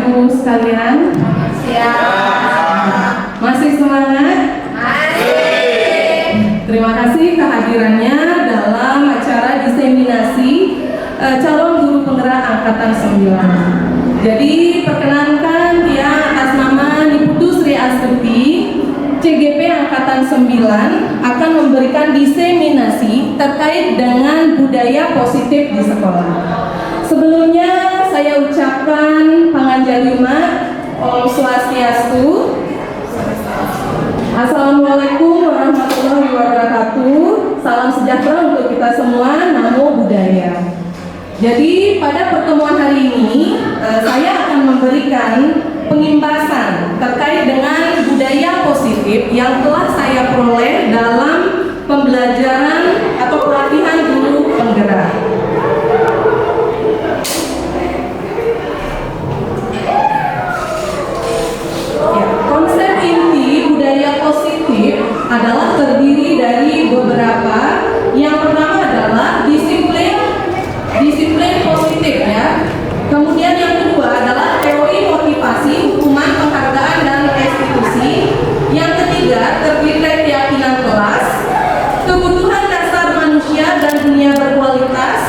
Ibu sekalian? Siap. Masih semangat? Masih. Terima kasih kehadirannya dalam acara diseminasi calon guru penggerak angkatan 9. Jadi perkenankan ya atas nama Niputu Sri Astuti, CGP angkatan 9 akan memberikan diseminasi terkait dengan budaya positif di sekolah. Sebelumnya saya ucapkan Panganjalima, Om Swastiastu, Assalamualaikum warahmatullahi wabarakatuh. Salam sejahtera untuk kita semua, Namo Buddhaya. Jadi pada pertemuan hari ini saya akan memberikan pengimbasan terkait dengan budaya positif yang telah saya peroleh dalam pembelajaran atau pelatihan guru penggerak. Ya, konsep inti budaya positif adalah terdiri dari beberapa. Yang pertama adalah disiplin positif ya. Kemudian yang kedua adalah teori motivasi, hukuman, penghargaan, dan restitusi. Yang ketiga terdiri dari keyakinan kelas, kebutuhan dasar manusia dan dunia berkualitas,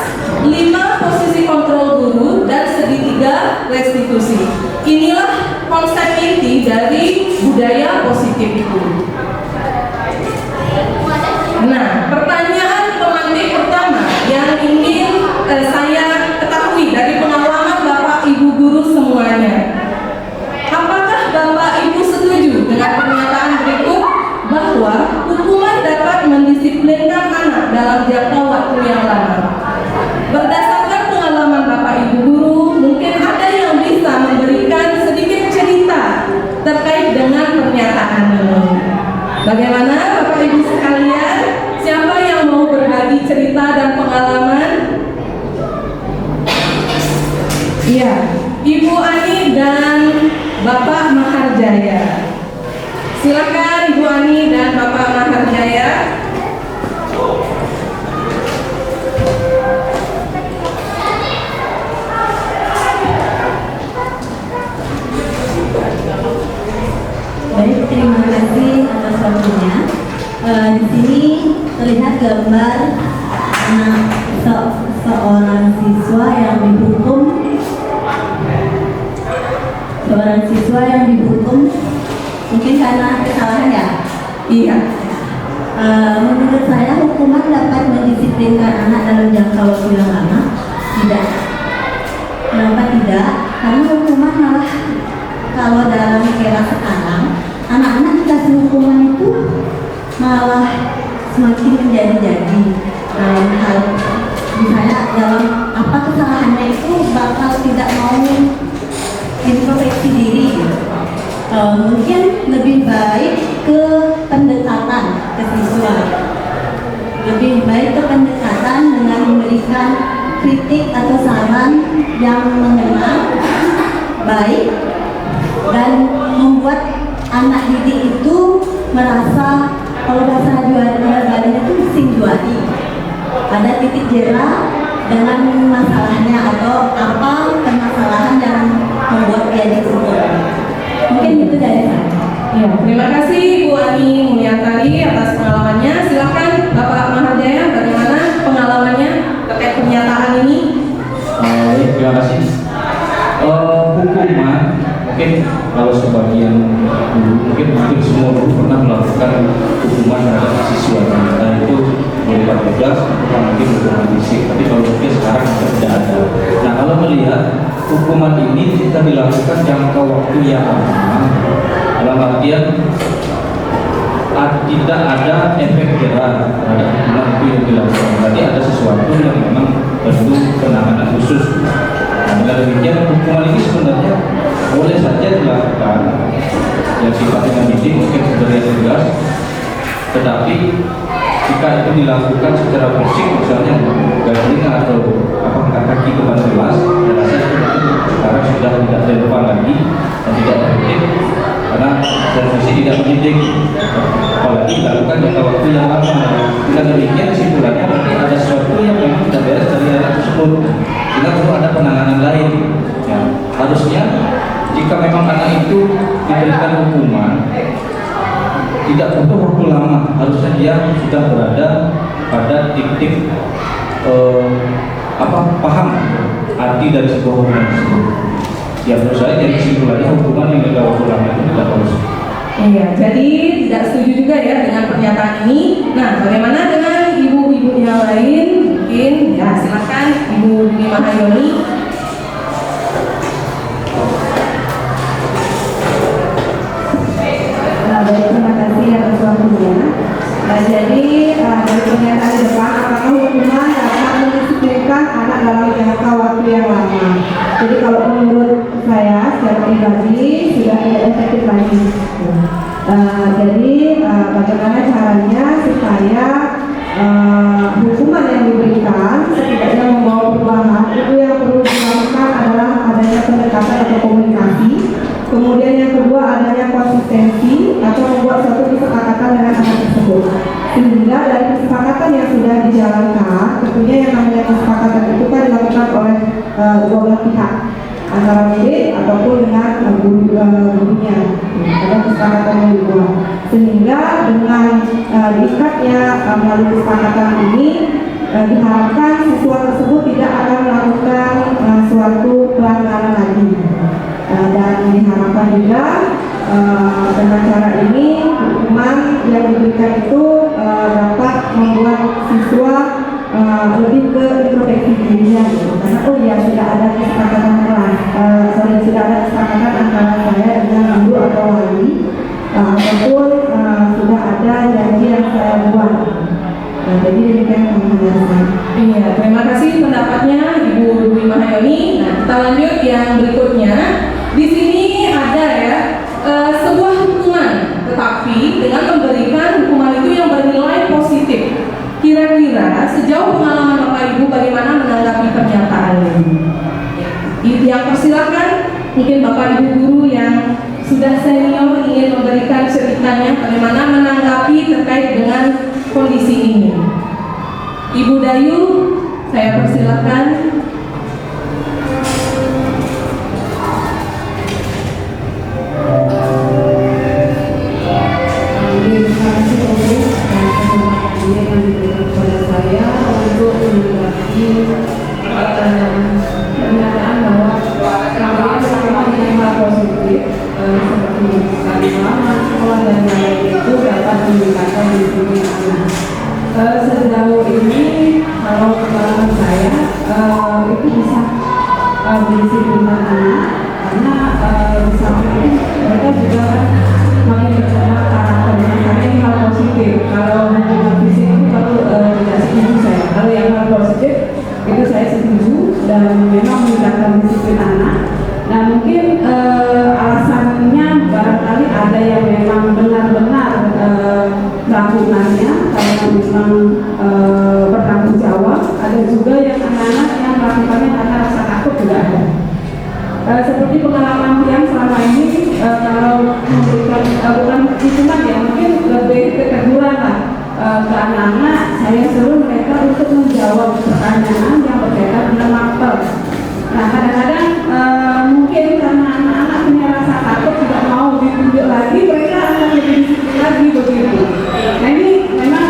5 posisi kontrol guru, dan segitiga restitusi. Inilah konsep inti dari budaya positif itu. Nah, pertanyaan pemantik pertama yang ingin saya ketahui dari pengalaman Bapak Ibu guru semuanya. Apakah Bapak Ibu setuju dengan pernyataan berikut bahwa hukuman dapat mendisiplinkan anak dalam jangka waktu yang lama? Berdasarkan pengalaman Bapak Ibu guru, mungkin ada yang bisa memberikan sedikit cerita terkait dengan pernyataan ini. Bagaimana Bapak Ibu sekalian? Siapa yang mau berbagi cerita dan pengalaman? Iya, Ibu Ani dan Bapak Maharjaya. Silakan Ibu Ani dan Bapak Maharjaya. Baik, terima kasih atas waktunya. Di sini terlihat gambar seorang siswa yang dihukum mungkin karena kesalahan ya. Iya. Menurut saya hukuman dapat mendisiplinkan anak dalam jangka waktu yang lama. Tidak. Kenapa tidak? Karena hukuman malah kalau dalam era sekarang anak-anak dikasih hukuman itu malah semakin menjadi-jadi dalam hal misalnya dalam apa kesalahannya itu bakal tidak mau introspeksi diri. Mungkin lebih baik ke pendekatan ke siswa, lebih baik ke pendekatan dengan memberikan kritik atau saran yang mengena, baik, dan membuat anak didik itu merasa kalau bahasa Jawa itu sing juari, ada titik jera dengan masalahnya atau apa permasalahan yang membuat dia dituntut. Mungkin itu dari saya. Ya, terima kasih Bu Ani Mulyantari atas pengalamannya. Silakan Bapak Maharjaya, bagaimana pengalamannya terkait pernyataan ini? Terima kasih. Hukuman mungkin kalau sebagian guru, mungkin hampir semua guru pernah melakukan hukuman terhadap siswa, dan itu berupa tugas, mungkin hukuman fisik. Tapi kalau mungkin sekarang tidak ada. Nah, kalau melihat hukuman ini kita dilakukan jangka waktu yang lama, dalam artian tidak ada efek jerah terhadap hukuman itu yang dilakukan. Berarti ada sesuatu yang memang perlu penanganan khusus. Nah, dengan demikian hukuman ini sebenarnya boleh saja dilakukan yang sifatnya mendidik, mungkin sebenarnya tegas, tetapi jika itu dilakukan secara fisik, misalnya garing atau angkat kaki ke depan kelas, saya rasa itu sekarang sudah tidak relevan lagi dan tidak efektif karena profesi tidak mendidik, apalagi dilakukan jangka waktu yang lama. Dengan demikian kesimpulannya berarti ada sesuatu yang memang tidak beres dari anak tersebut. Kita perlu ada penanganan lain. Ya, harusnya jika memang anak itu diberikan hukuman, tidak butuh waktu lama, harusnya dia sudah berada pada titik paham arti dari sebuah hukuman tersebut. Ya menurut saya dari kesimpulannya hukuman yang tidak waktu lama itu tidak bagus. Iya, jadi tidak setuju juga ya dengan pernyataan ini. Nah, bagaimana dengan ibu-ibu yang lain? Mungkin ya silakan Ibu Dwi Mahayoni. Baik, terima kasih atas waktunya. Jadi dari pernyataan di depan, apakah hukuman dapat mendisiplinkan anak dalam jangka waktu yang lama? Jadi kalau menurut saya secara pribadi sudah tidak efektif lagi. Jadi bagaimana caranya supaya hukuman yang diberikan setidaknya membawa perubahan? Itu yang perlu dilakukan adalah adanya pendekatan atau komunikasi. Kemudian yang kedua adanya konsistensi atau membuat suatu kesepakatan dengan anak tersebut. Sehingga dari kesepakatan yang sudah dijalankan, tentunya yang namanya kesepakatan itu kan dilakukan oleh dua belah pihak, antara murid ataupun dengan gurunya. Ada kesepakatan yang dibuat. Sehingga dengan diikatnya melalui kesepakatan ini diharapkan siswa tersebut tidak akan melakukan suatu pelanggaran lagi. Dan diharapkan juga dengan cara ini hukuman yang diberikan itu dapat membuat siswa lebih ke introspeksi dirinya gitu. Karena sudah ada kesepakatan sudah ada kesepakatan antara saya dengan guru atau wali ataupun sudah ada janji yang saya buat. Jadi demikian teman-teman saya. Iya, terima kasih pendapatnya Ibu Dwi Mahayoni. Nah, kita lanjut yang berikutnya. Di sini ada ya sebuah hukuman, tetapi dengan memberikan hukuman itu yang bernilai positif. Kira-kira sejauh pengalaman Bapak Ibu bagaimana menanggapi pernyataan ini? Yang persilakan mungkin Bapak Ibu guru yang sudah senior ingin memberikan ceritanya bagaimana menanggapi terkait dengan kondisi ini. Ibu Dayu, saya persilakan. Terima kasih untuk kesempatan yang diberikan kepada saya untuk menanggapi pernyataan bahwa kalian sama dengan hal positif seperti pengalaman sekolah dan lain itu dapat meningkatkan disiplin anak. Sejauh ini kalau pengalaman saya itu bisa mendisiplinkan anak karena di samping mereka juga makin berkembang karakternya karena ini hal positif. Kalau hubungan fisik itu baru tidak setuju saya. Kalau yang hal positif itu saya setuju dan memang meningkatkan disiplin anak. Nah mungkin alasannya barangkali ada yang memang benar-benar melakukannya karena memang bertanggung jawab. Ada juga yang anak-anak yang melakukannya karena rasa takut juga ada. Seperti pengalaman yang selama ini kalau memberikan bukan hukuman ya mungkin lebih keteguran lah ke anak-anak, saya suruh mereka untuk menjawab pertanyaan yang berkaitan dengan mapel. Nah kadang-kadang mungkin karena anak-anak punya rasa takut tidak mau ditunjuk lagi, mereka akan lebih disiplin lagi begitu. Nah ini memang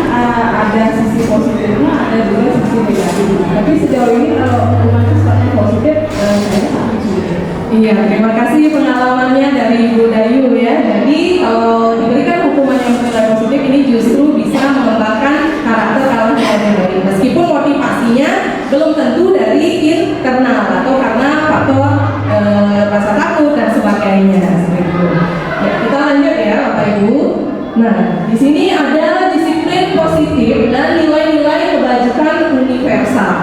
ada sisi positifnya, ada juga sisi negatifnya. Tapi sejauh ini kalau hukuman sifatnya positif, saya sangat setuju. Iya, terima kasih pengalamannya dari Ibu Dayu ya. Jadi kalau diberikan hukuman yang bernilai positif ini justru bisa mengembangkan karakter yang baik. Meskipun motivasinya belum tentu dari internal atau karena faktor rasa takut dan sebagainya. Seperti ya, kita lanjut ya Bapak Ibu. Nah, di sini ada disiplin positif dan nilai-nilai kebajikan universal.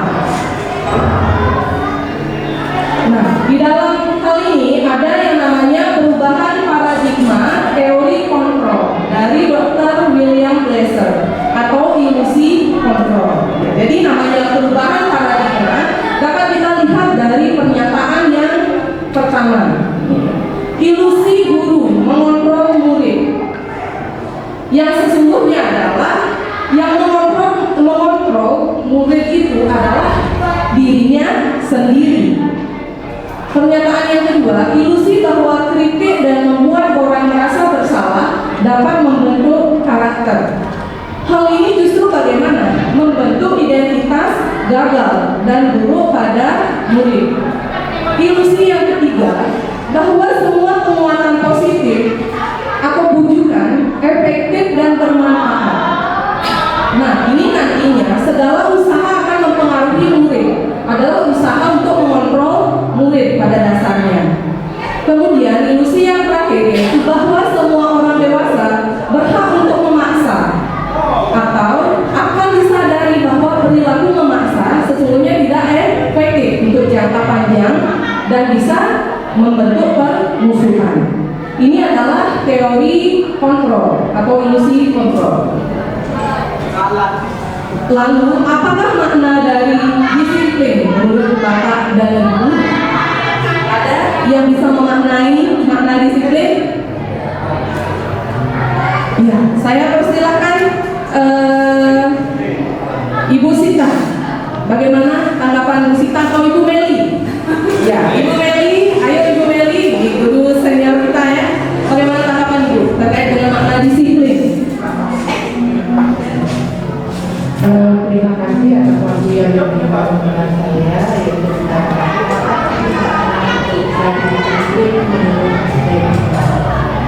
Nah, di dalam hal ini ada yang namanya perubahan paradigma teori kontrol dari Dr. William Glasser atau ilusi kontrol. Jadi namanya perubahan paradigma dapat kita lihat dari pernyataan yang pertama. Ilusi guru mengontrol murid. Yang sesungguhnya adalah yang mengontrol murid itu adalah dirinya sendiri. Pernyataan yang kedua, ilusi bahwa kritik dan membuat orang merasa bersalah dapat membentuk karakter. Hal ini justru bagaimana? Membentuk identitas gagal dan buruk pada murid. Ilusi yang ketiga, bahwa semua penguatan positif atau bujukan efektif dan bermanfaat. Nah, ini nantinya segala usaha akan mempengaruhi murid adalah usaha untuk mengontrol murid pada dasarnya. Kemudian ilusi yang terakhir yaitu bahwa semua orang dewasa berhak untuk memaksa atau akan disadari bahwa perilaku memaksa sesungguhnya tidak efektif untuk jangka panjang dan bisa membentuk permusuhan. Ini adalah teori kontrol atau ilusi kontrol. Lalu, apakah makna dari disiplin menurut Bapak dan Ibu? Ada yang bisa memaknai makna disiplin? Ya, saya persilahkan Ibu Sita. Bagaimana tanggapan Ibu Sita atau Ibu Meli? Ya, Ibu Meli, ayo Ibu Meli, guru senior kita ya. Bagaimana tanggapan Ibu terkait dengan makna disiplin? Terima kasih atas waktu yang diberikan kepada saya, yaitu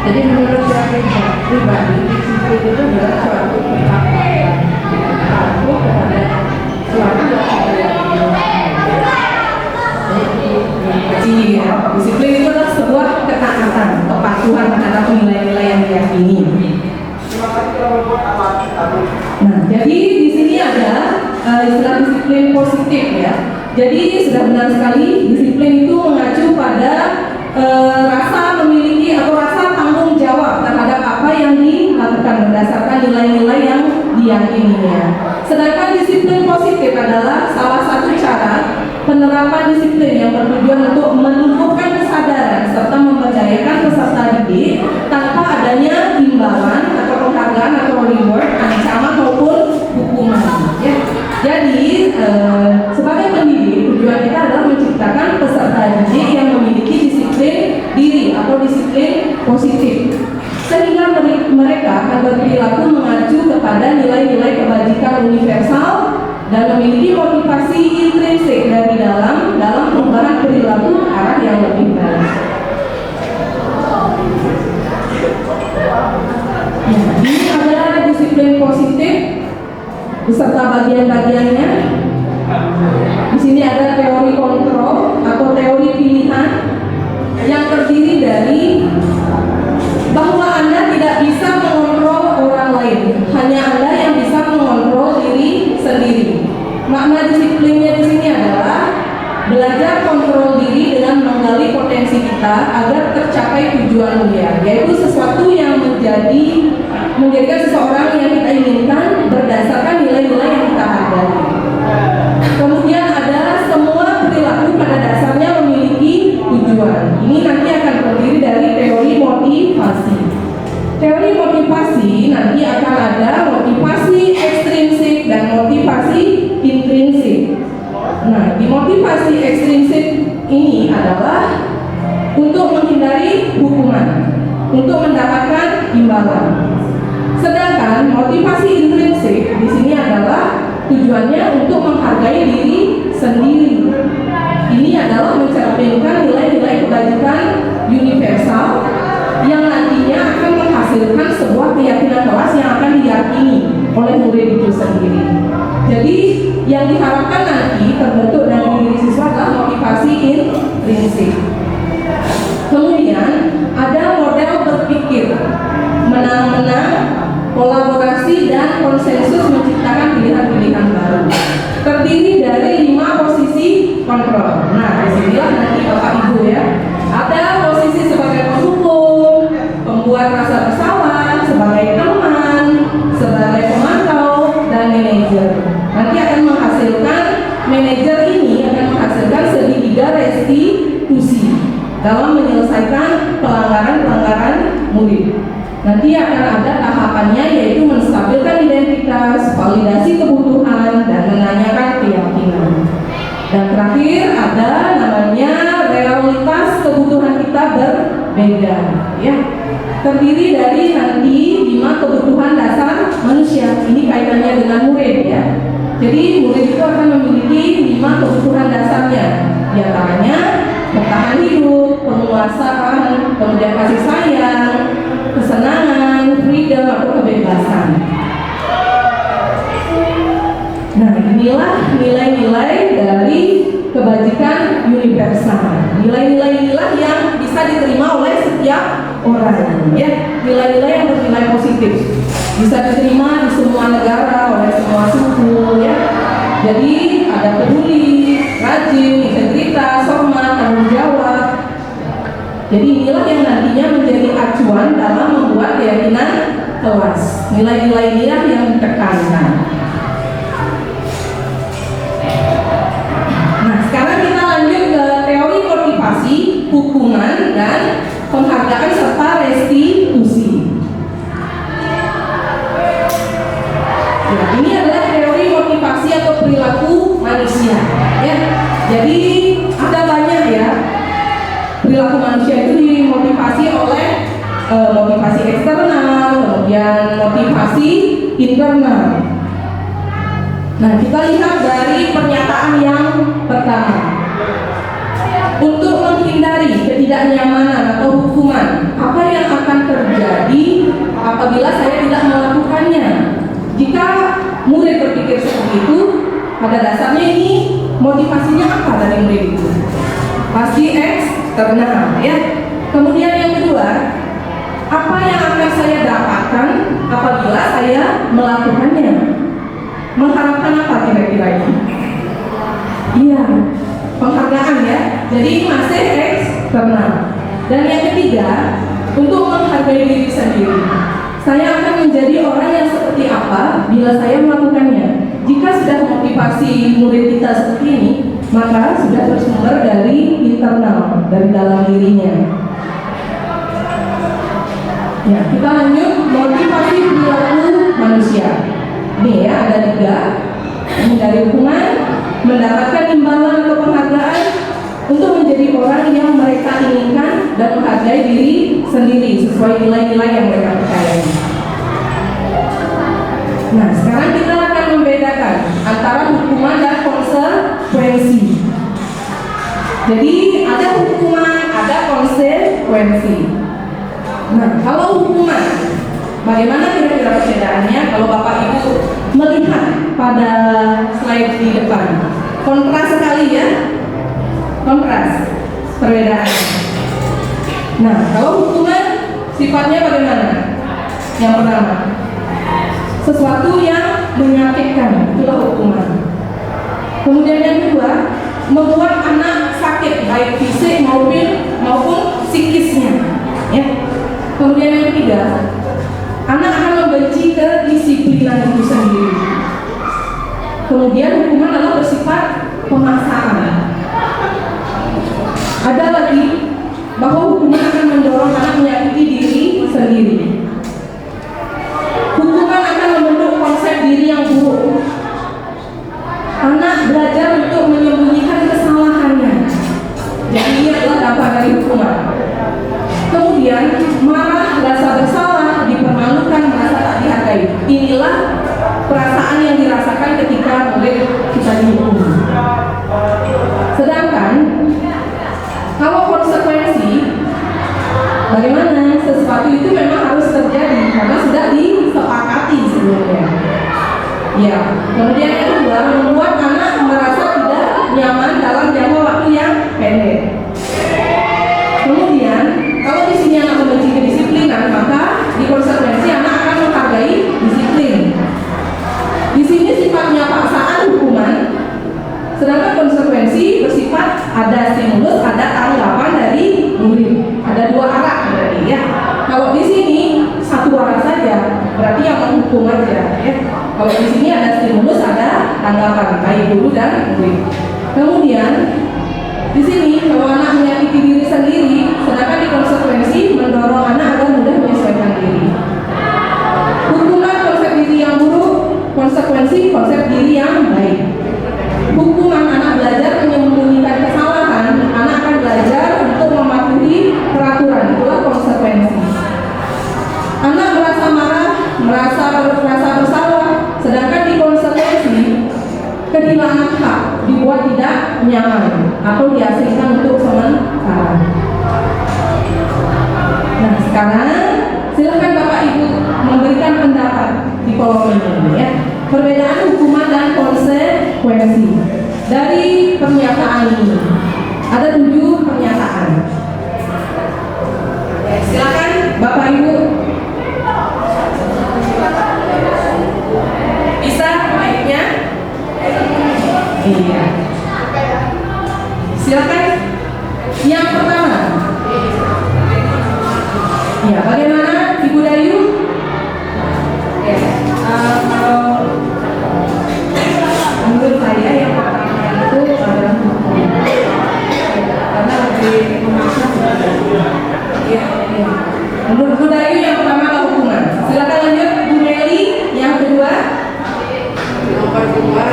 jadi menurut saya pribadi, disiplin itu adalah suatu ketaatan aku kepada suatu yang saya Iya, disiplin itu adalah sebuah ketaatan, kepatuhan terhadap nilai-nilai yang diyakini. Nah, jadi di sini ada istilah disiplin positif ya. Jadi sudah benar sekali disiplin itu mengacu pada rasa memiliki atau rasa tanggung jawab terhadap apa yang dilakukan berdasarkan nilai-nilai yang diyakininya. Sedangkan disiplin positif adalah salah satu cara penerapan disiplin yang bertujuan untuk menumbuhkan kesadaran serta memberdayakan peserta didik tanpa adanya imbalan atau penghargaan atau reward, ancaman maupun hukuman. Ya. Jadi sebagai pendidik tujuan kita adalah menciptakan peserta didik yang memiliki disiplin diri atau disiplin positif, sehingga mereka akan berperilaku mengacu kepada nilai-nilai kebajikan universal dan memiliki motivasi intrinsik dari dalam perubahan perilaku ke arah yang lebih baik. Ya, ini adalah disiplin positif beserta bagian-bagiannya. Di sini ada teori kontrol atau teori pilihan yang terdiri dari bahwa Anda tidak bisa mengontrol orang lain, hanya Anda yang bisa mengontrol diri sendiri. Makna disiplinnya di sini adalah belajar kontrol diri dengan menggali potensi kita agar tercapai tujuan mulia, yaitu sesuatu yang menjadikan seseorang yang kita inginkan berdasarkan nilai-nilai yang kita hargai. Kemudian ada semua perilaku pada dasarnya memiliki tujuan. Ini nanti akan terdiri dari teori motivasi. Teori motivasi nanti akan ada motivasi ekstrinsik dan motivasi intrinsik. Nah, di motivasi ekstrinsik ini adalah untuk menghindari hukuman, untuk mendapatkan imbalan. Sedangkan motivasi intrinsik di sini adalah tujuannya untuk menghargai diri sendiri. Ini adalah mencerminkan nilai-nilai kebajikan universal yang nantinya akan menghasilkan sebuah keyakinan kelas yang akan diyakini oleh murid itu sendiri. Jadi yang diharapkan nanti terbentuk dari diri siswa adalah motivasi intrinsik. Kemudian ada model berpikir, menang-menang, kolaborasi dan konsensus menciptakan pilihan-pilihan baru. Terdiri dari 5 posisi kontrol. Nah, disinilah nanti Bapak Ibu ya. Ada posisi sebagai penghukum, pembuat rasa bersalah, sebagai teman, sebagai pemantau, dan manajer. Nanti akan menghasilkan, manajer ini akan menghasilkan segitiga restitusi dalam menyelesaikan pelanggaran-pelanggaran murid. Nanti akan ada tahapannya, yaitu menstabilkan identitas, validasi kebutuhan, dan menanyakan keyakinan. Dan terakhir ada namanya realitas berbeda, ya. Terdiri dari nanti 5 kebutuhan dasar manusia. Ini kaitannya dengan murid, ya. Jadi murid itu akan memiliki 5 kebutuhan dasarnya. Di antaranya bertahan hidup, penguasaan, kemudian kasih sayang, kesenangan, freedom atau kebebasan. Nah, inilah nilai-nilai dari kebajikan universal. Nilai-nilai inilah yang bisa diterima oleh setiap orang, ya. Nilai-nilai yang bernilai positif bisa diterima di semua negara oleh semua suku, ya. Jadi ada peduli, rajin, integritas, hormat, tanggung jawab. Jadi inilah yang nantinya menjadi acuan dalam membuat keyakinan kelas. Nilai-nilai inilah yang ditekankan. Nah, sekarang kita lanjut ke teori motivasi, hukuman, dan penghargaan serta restitusi. Ya, ini adalah teori motivasi atau perilaku manusia. Ya, jadi ada banyak, ya. Perilaku manusia itu dimotivasi oleh motivasi eksternal, kemudian motivasi internal. Nah, kita lihat dari pernyataan yang pertama. Untuk menghindari ketidaknyamanan atau hukuman, apa yang akan terjadi apabila saya tidak melakukannya? Jika murid berpikir seperti itu, pada dasarnya ini motivasinya apa dari murid itu? Pasti eksternal, ya. Kemudian yang kedua, apa yang akan saya dapatkan apabila saya melakukannya? Mengharapkan apa kira-kira ini? Iya, penghargaan, ya. Jadi ini masih eksternal. Dan yang ketiga, untuk menghargai diri sendiri. Saya akan menjadi orang yang seperti apa bila saya melakukannya. Jika sudah motivasi murid kita seperti ini, maka sudah bersumber dari internal, dari dalam dirinya. Ya, kita lanjut motivasi perilaku manusia. Ini, ya, ada 3. Menghindari hukuman, mendapatkan imbalan atau penghargaan, untuk menjadi orang yang mereka inginkan dan menghargai diri sendiri sesuai nilai-nilai yang mereka percayai. Nah, sekarang kita akan membedakan antara hukuman dan konsekuensi. Jadi ada hukuman, ada konsekuensi. Nah, kalau hukuman, bagaimana kira-kira perbedaannya? Kalau Bapak Ibu melihat pada slide di depan, kontras sekali, ya. Kontras perbedaan. Nah, kalau hukuman sifatnya bagaimana? Yang pertama, sesuatu yang menyakitkan, itulah hukuman. Kemudian yang kedua, membuat anak sakit baik fisik maupun psikisnya, ya. Kemudian yang ketiga, anak akan membenci kedisiplinan itu sendiri. Kemudian hukuman adalah bersifat pemaksaan. Ada lagi bahwa hukuman akan mendorong anak menyakiti diri sendiri. Hukuman akan membentuk konsep diri yang buruk. Anak belajar untuk menyembunyikan kesalahannya. Jadi ini adalah dampak dari hukuman. Kemudian marah, rasa bersalah, dipermalukan, merasa tak dihargai. Inilah perasaan yang dirasakan ketika murid kita dihukum. Sedangkan kalau konsekuensi, bagaimana? Sesuatu itu memang harus terjadi karena sudah disepakati sebelumnya. Ya. Kemudian yang kedua, membuat anak merasa tidak nyaman dalam jangka waktu yang pendek. Kemudian, kalau di sini anak membenci kedisiplinan, maka di konsekuensi anak akan menghargai disiplin. Di sini sifatnya paksaan hukuman. Sedangkan konsekuensi bersifat ada stimulus, ada tanggapan dari murid. Ada 2 arah berarti, ya. Kalau di sini 1 arah saja, berarti yang menghukum aja, ya. Kalau di sini ada stimulus, ada tanggapan baik guru dan murid. Kemudian di sini kalau anak menyakiti diri sendiri, sedangkan di konsekuensi mendorong anak agar mudah menyesuaikan diri. Hukuman konsep diri yang buruk, konsekuensi konsep diri yang baik. Hukuman anak belajar menyembunyikan kesalahan, anak akan belajar untuk mematuhi peraturan kehilangan hak, dibuat tidak nyaman atau diasingkan untuk sementara. Nah, sekarang silakan Bapak Ibu memberikan pendapat di kolom ini ya. Perbedaan hukuman dan konsekuensi dari pernyataan ini. Ada 7 pernyataan. Silakan Bapak Ibu. Bisa mic-nya? Iya. Silakan. Yang pertama. Ya, bagaimana Ibu Dayu? Kalau menurut saya yang pertama itu adalah hukum, karena lebih memaksa. Ya. Menurut Bu Dayu yang pertama adalah hukuman. Silakan lanjut Bu Meli yang kedua. Yang kedua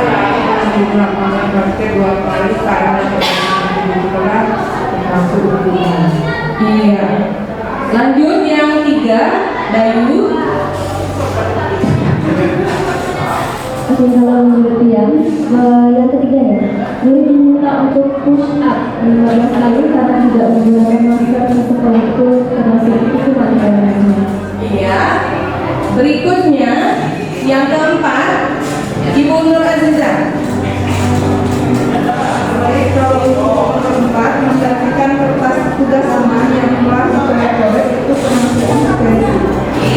di lapangan basket 2 kali karena kebetulan termasuk hukuman. Iya. Lanjut yang 3 Dayu. Oke, kalau menurut yang ketiga ya, murid diminta untuk push up 15 kali karena tidak menggunakan masker di sekolah itu termasuk hukuman dalamnya. Iya. Berikutnya yang keempat Ibu Nur Aziza. Baik, kalau untuk keempat menceritakan kertas tugas sama yang telah dicoret-coret itu termasuk konsekuensi.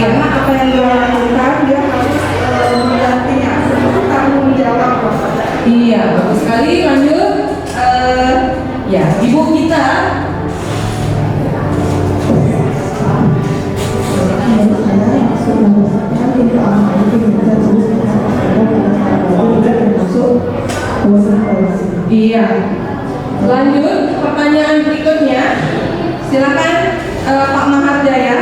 Karena apa yang dia lakukan dia harus menggantinya, seperti tanggung jawab. Iya, bagus sekali. Lanjut. Ya, Ibu kita. Iya. Lanjut pertanyaan berikutnya. Silakan Pak Mahardjaya.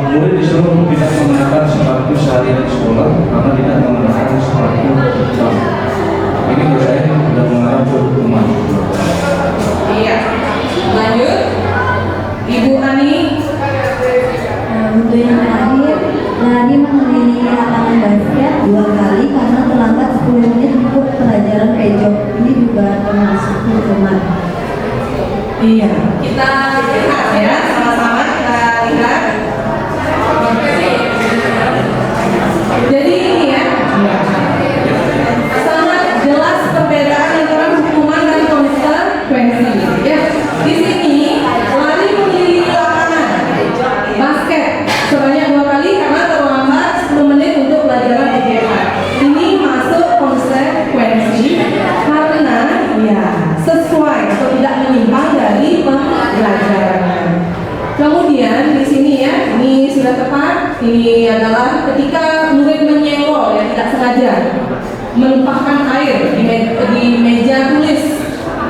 Murid disuruh tidak mengenakan sepatu seharian di sekolah karena tidak mengenakan sepatu jam. Ini menurut saya sudah mengarah ke hukuman. Iya. Lanjut. Ibu Ani. Untuk yang terakhir, lari mengelilingi lapangan basket 2 kali karena terlambat 10 menit untuk pelajaran pejok. Ini juga termasuk hukuman. Iya. Kita lihat ya, sama-sama kita lihat. Jadi ini ya, sangat jelas perbedaan antara hukuman dan konsekuensi. Ya, di sini lari mengelilingi lapangan basket sebanyak 2 kali karena terlambat 10 menit untuk pelajaran PJK. Ini masuk konsekuensi karena ya sesuai atau tidak menyimpang dari pembelajaran. Kemudian di sini ya, ini sudah tepat. Ini adalah ketika murid menyenggol ya tidak sengaja menumpahkan air di meja tulis.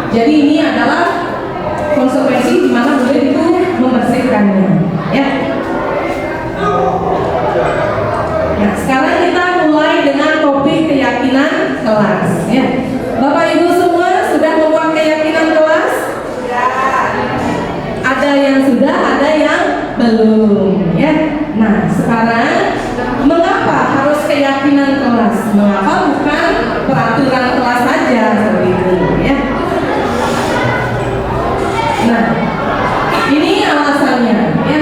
Jadi ini adalah konsekuensi di mana murid itu membersihkannya. Ya. Nah, sekarang kita mulai dengan topik keyakinan kelas. Ya. Bapak Ibu semua sudah membuat keyakinan kelas? Ada yang sudah, ada yang belum, ya. Nah, sekarang mengapa harus keyakinan kelas? Mengapa bukan peraturan kelas saja seperti itu, ya? Nah, ini alasannya, ya.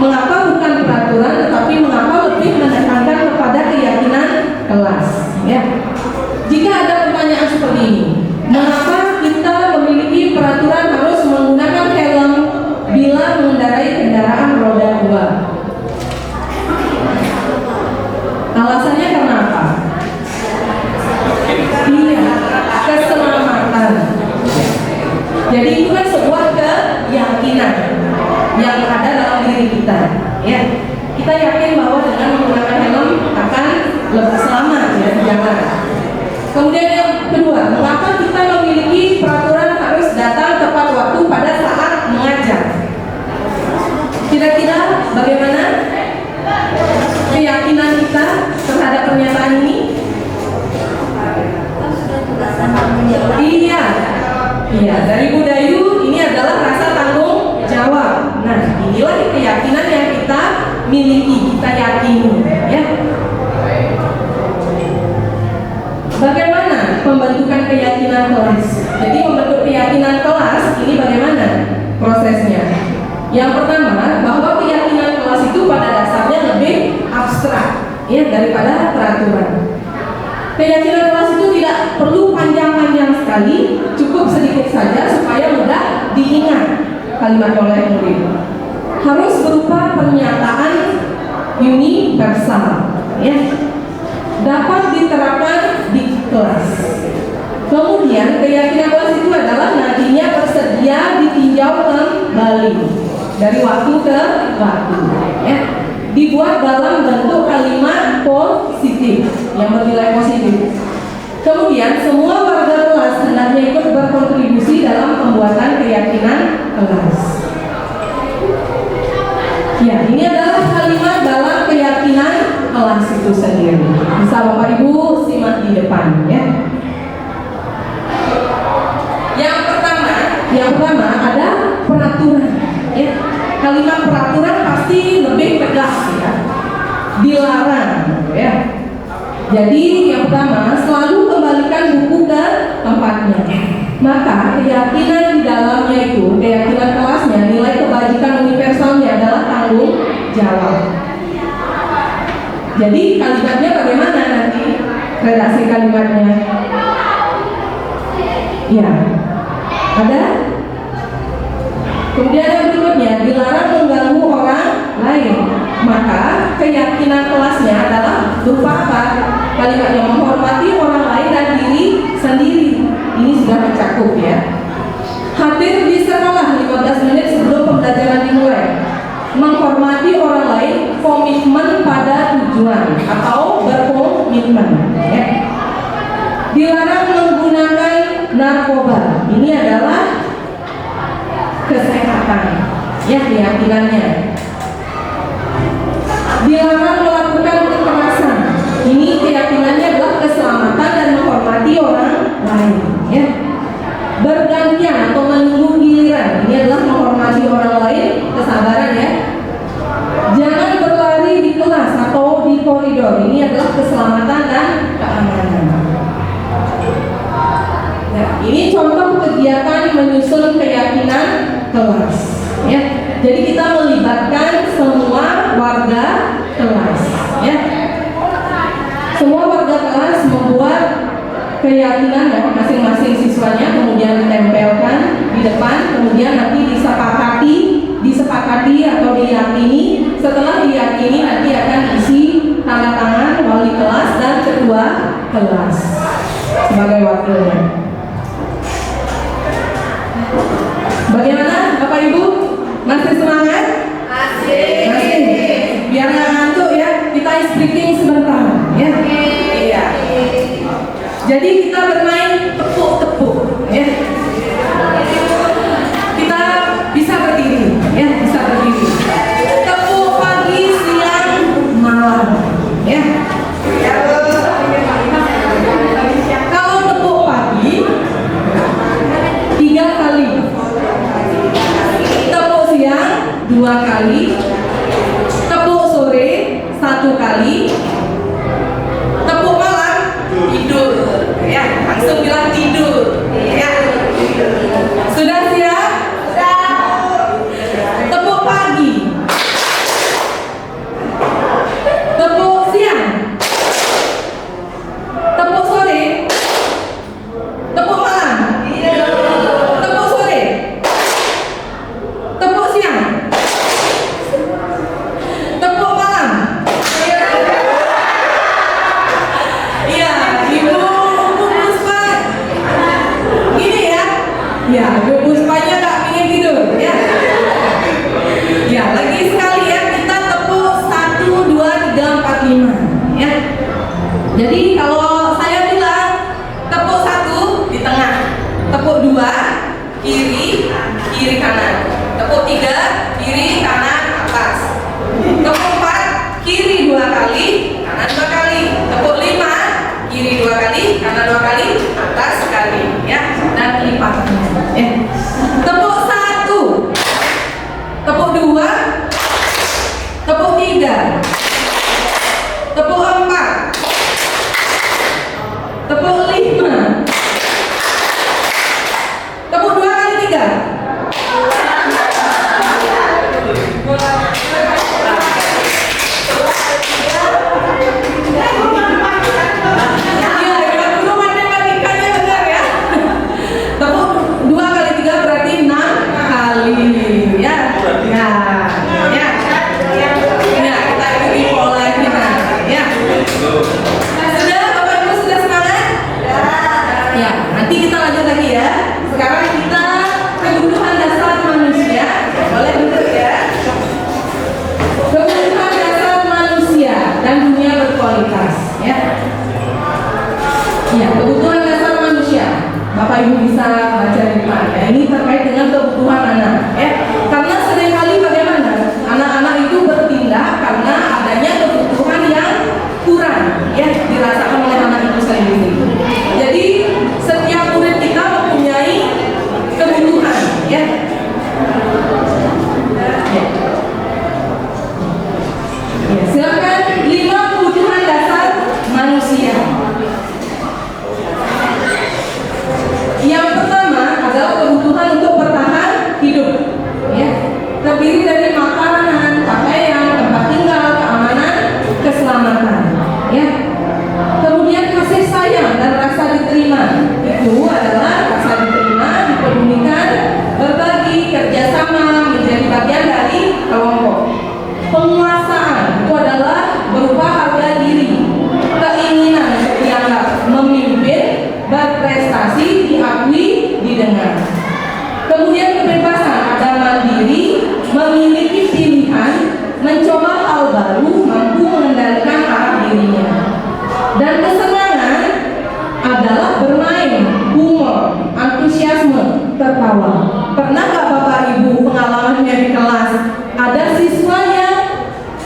Mengapa bukan peraturan, tetapi mengapa lebih menekankan kepada keyakinan kelas, ya? Jika ada pertanyaan seperti ini, mengapa kita memiliki peraturan harus menggunakan helm bila mengendarai kendaraan roda 2? Alasannya karena apa? Iya, keselamatan. Jadi itu kan sebuah keyakinan yang ada dalam diri kita, ya. Kita yakin bahwa dengan menggunakan helm akan lebih selamat ya di jalan. Kemudian yang kedua, mengapa kita memiliki peraturan harus datang tepat waktu pada saat mengajar? Kira-kira bagaimana keyakinan kita terhadap pernyataan ini? Iya, dari Bu Dayu ini adalah rasa tanggung jawab. Nah, inilah keyakinan yang kita miliki, kita yakini, ya. Bagaimana pembentukan keyakinan kelas? Jadi membentuk keyakinan kelas ini bagaimana prosesnya? Yang pertama, bahwa keyakinan kelas itu pada dasarnya lebih abstrak, ya, daripada peraturan. Keyakinan kelas itu tidak perlu panjang-panjang sekali, cukup sedikit saja supaya mudah diingat kalimat oleh murid. Harus berupa pernyataan universal, ya, dapat diterapkan di kelas. Kemudian keyakinan kelas itu adalah nantinya bersedia ditinjau kembali dari waktu ke waktu, ya. Dibuat dalam bentuk kalimat positif yang bernilai positif. Kemudian semua warga kelas hendaknya ikut berkontribusi dalam pembuatan keyakinan kelas. Ya, ini adalah kalimat dalam keyakinan kelas itu sendiri. Bisa Bapak Ibu simak di depan, ya. Yang pertama ada peraturan, ya. Kalimat peraturan pasti lebih tegas, ya. Dilarang, ya. Jadi yang pertama, selalu kembalikan buku ke tempatnya. Maka keyakinan di dalamnya itu, keyakinan kelasnya, nilai kebajikan universalnya adalah tanggung jawab. Jadi kalimatnya bagaimana nanti redaksi kalimatnya? Ya, ada. Kemudian yang berikutnya, dilarang mengganggu orang lain. Maka keyakinan kelasnya adalah berupa apa? Kalimatnya menghormati orang lain dan diri sendiri. Ini sudah mencakup, ya. Hadir di sekolah 15 menit sebelum pembelajaran dimulai. Menghormati orang lain, komitmen pada tujuan atau berkomitmen, ya. Dilarang menggunakan narkoba. Ini adalah kesehatan, ya, keyakinannya. Dilarang melakukan kekerasan. Ini keyakinannya adalah keselamatan dan menghormati orang lain, ya. Bergantian atau menunggu giliran. Ini adalah menghormati orang lain, kesabaran, ya. Jangan berlari di kelas atau di koridor. Ini adalah keselamatan dan keamanan. Nah, ini contoh kegiatan menyusun keyakinan kelas, ya. Jadi kita melibatkan semua warga kelas, ya. Semua warga kelas membuat keyakinan, ya, masing-masing siswanya, kemudian ditempelkan di depan, kemudian nanti disepakati atau diyakini. Setelah diyakini nanti akan isi tanda tangan wali kelas dan ketua kelas sebagai wakilnya. Bagaimana Bapak Ibu? Masih semangat? Masih. Biar nggak ngantuk, ya. Kita ice breaking sebentar, ya. Iya. Jadi kita bermain tepuk-tepuk, ya. Kita bisa berdiri, ya, bisa berdiri. Tepuk pagi, siang, malam, ya. Kalau tepuk pagi 3 kali. Tepuk siang 2 kali. Tepuk sore 1 kali. Tepuk malam tidur, ya. Langsung bilang tidur, ya. Sudah siap? Sudah. Tepuk pagi. Tepuk siang. Tepuk sore. Tepuk malam. Tepuk sore. Tepuk siang. Tepuk malam. Iya, Ibu Puspa. Gini, ya. Ya, Ibu Puspa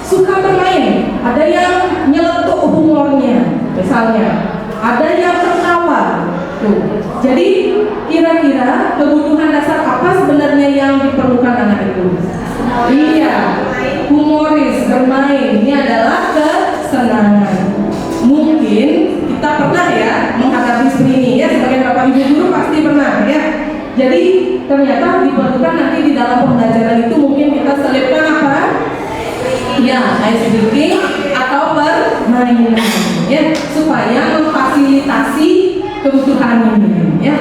suka bermain, ada yang nyeletuk humornya, misalnya, ada yang tertawa. Tuh. Jadi kira-kira kebutuhan dasar apa sebenarnya yang diperlukan anak itu? Iya, humoris, bermain. Ini adalah kesenangan. Mungkin kita pernah ya menghadapi seperti ini ya, sebagai bapak ibu guru pasti pernah ya. Jadi ternyata diperlukan nanti di dalam pembelajaran itu mungkin kita selipkan apa? Ya, ice breaking atau permainan ya, supaya memfasilitasi kebutuhan ini ya.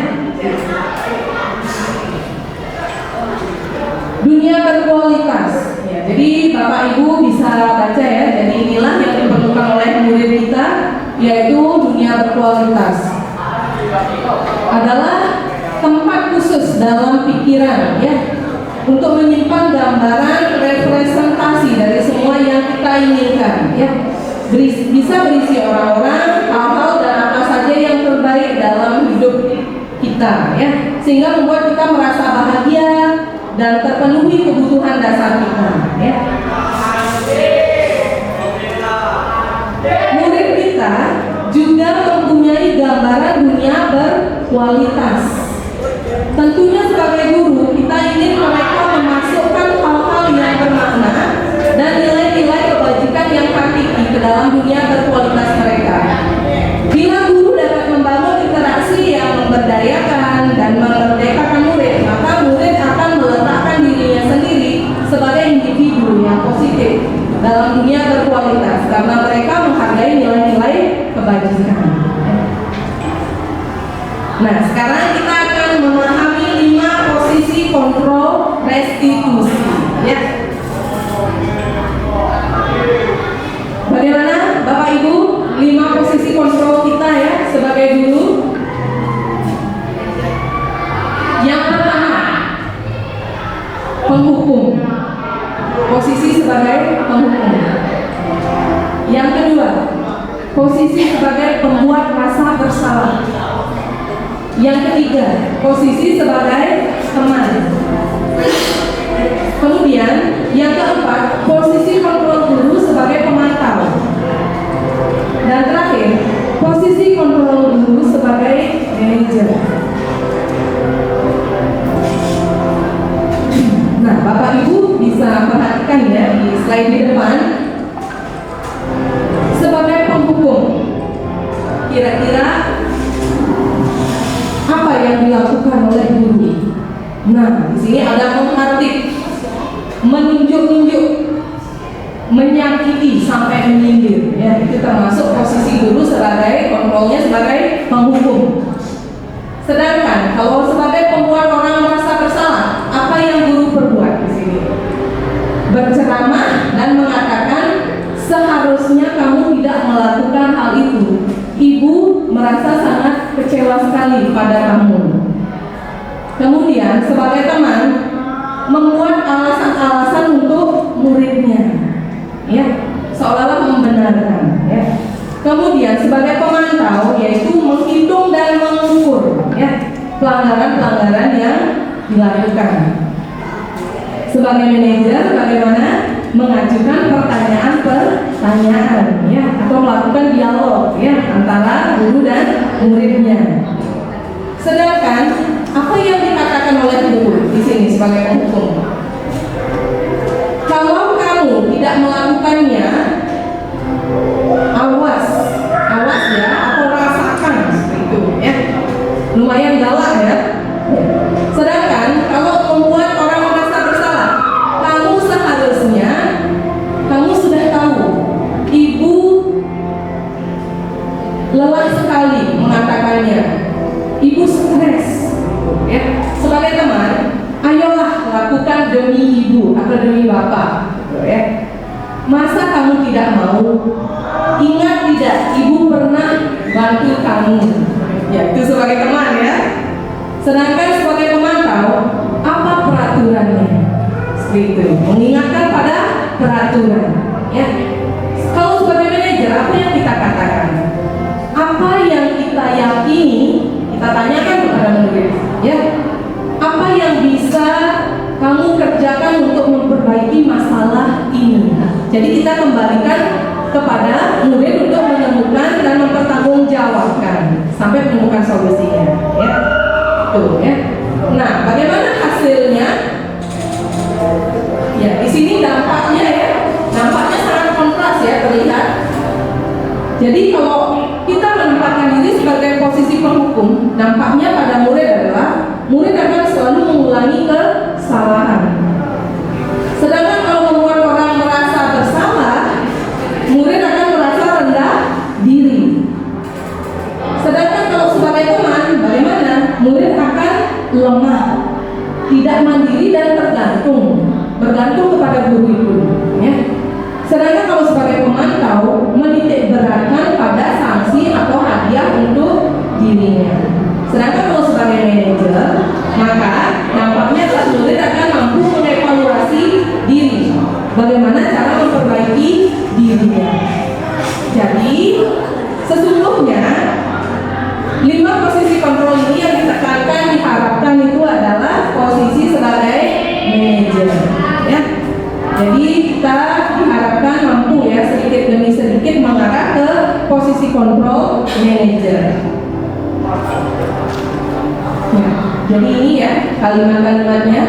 Dunia berkualitas ya, jadi bapak ibu bisa baca ya. Jadi inilah yang diperlukan oleh murid kita, yaitu dunia berkualitas adalah tempat khusus dalam pikiran ya, untuk menyimpan gambaran representasi dari semua yang kita inginkan ya. Bisa berisi orang-orang, hal-hal dan apa saja yang terbaik dalam hidup kita ya, sehingga membuat kita merasa bahagia dan terpenuhi kebutuhan dasar kita ya. Murid kita juga mempunyai gambaran dunia berkualitas. Tentunya sebagai guru kita ingin mereka memasukkan hal-hal yang bermakna dan nilai-nilai kebajikan yang hakiki ke dalam dunia berkualitas mereka. Bila guru dapat membangun interaksi yang memberdayakan dan memerdekakan murid, maka murid akan meletakkan dirinya sendiri sebagai individu yang positif dalam dunia berkualitas, karena mereka menghargai nilai-nilai kebajikan. Nah, sekarang kita akan memahami 5 posisi kontrol restitusi ya. Bagaimana Bapak Ibu 5 posisi kontrol kita ya sebagai guru? Yang pertama, penghukum. Posisi sebagai penghukum. Yang kedua, posisi sebagai pembuat rasa bersalah. Yang ketiga, posisi sebagai teman. Kemudian yang keempat, posisi kontrol guru sebagai pemantau. Dan terakhir, posisi kontrol guru sebagai manajer. Nah, Bapak Ibu bisa perhatikan ya di slide di depan. Sebagai penghukum, kira-kira apa yang dilakukan oleh guru? Nah, di sini ada menghardik, menunjuk-nunjuk, menyakiti sampai menyindir. Ya, itu termasuk posisi guru sebagai kontrolnya sebagai penghukum. Sedangkan kalau sebagai pembuat orang merasa bersalah, apa yang guru perbuat di sini? Berceramah dan mengatakan seharusnya kamu tidak melakukan hal itu. Ibu merasa sangat kecewa sekali pada kamu. Kemudian sebagai teman membuat alasan-alasan untuk muridnya, ya, seolah-olah membenarkan, ya. Kemudian sebagai pemantau yaitu menghitung dan mengukur, ya, pelanggaran-pelanggaran yang dilakukan. Sebagai manajer bagaimana? Mengajukan pertanyaan-pertanyaan ya, atau melakukan dialog ya antara guru dan muridnya. Sedangkan apa yang dikatakan oleh guru di sini sebagai penghukum? Kalau kamu tidak melakukannya, awas ya, atau rasakan seperti itu ya. Lumayan galak ya. Sedangkan kalau membuat orang merasa bersalah, kamu seharusnya sudah tahu, ibu lelah sekali mengatakannya, ibu stres ya. Sebagai teman, ayolah lakukan demi ibu atau demi bapak ya. Masa kamu tidak mau? Ingat tidak, ibu pernah bantu kamu ya. Itu sebagai teman ya. Sedangkan sebagai pemantau, apa peraturannya? Seperti itu, mengingatkan pada peraturan ya. Kalau sebagai manajer, apa yang kita katakan? Apa yang kita yakini, kita tanyakan kepada murid ya. Apa yang bisa kamu kerjakan untuk memperbaiki masalah ini? Jadi kita kembalikan kepada murid untuk menemukan dan mempertanggungjawabkan sampai menemukan solusinya, ya. Tuh, ya. Nah, bagaimana hasilnya? Ya, di sini dampaknya ya, dampaknya sangat kontras ya terlihat. Jadi kalau kita menempatkan diri sebagai posisi penghukum, dampaknya pada murid adalah murid akan selalu mengulangi kesalahan. Sedangkan kalau membuat orang merasa bersalah, murid akan merasa rendah diri. Sedangkan kalau sebagai teman, bagaimana? Murid akan lemah, tidak mandiri dan bergantung kepada guru itu, ya. Sedangkan kalau sebagai pemantau, menitik beratkan pada sanksi atau hadiah untuk dirinya. Sedangkan kalau sebagai manajer, maka dampaknya adalah murid akan mampu mengevaluasi diri, bagaimana cara memperbaiki dirinya. Jadi sesungguhnya 5 posisi kontrol ini yang ditekankan diharapkan itu adalah posisi sebagai manajer, ya. Jadi kita diharapkan mampu ya sedikit demi sedikit mengarah ke posisi kontrol manajer. Ya, jadi ini ya kalimat-kalimatnya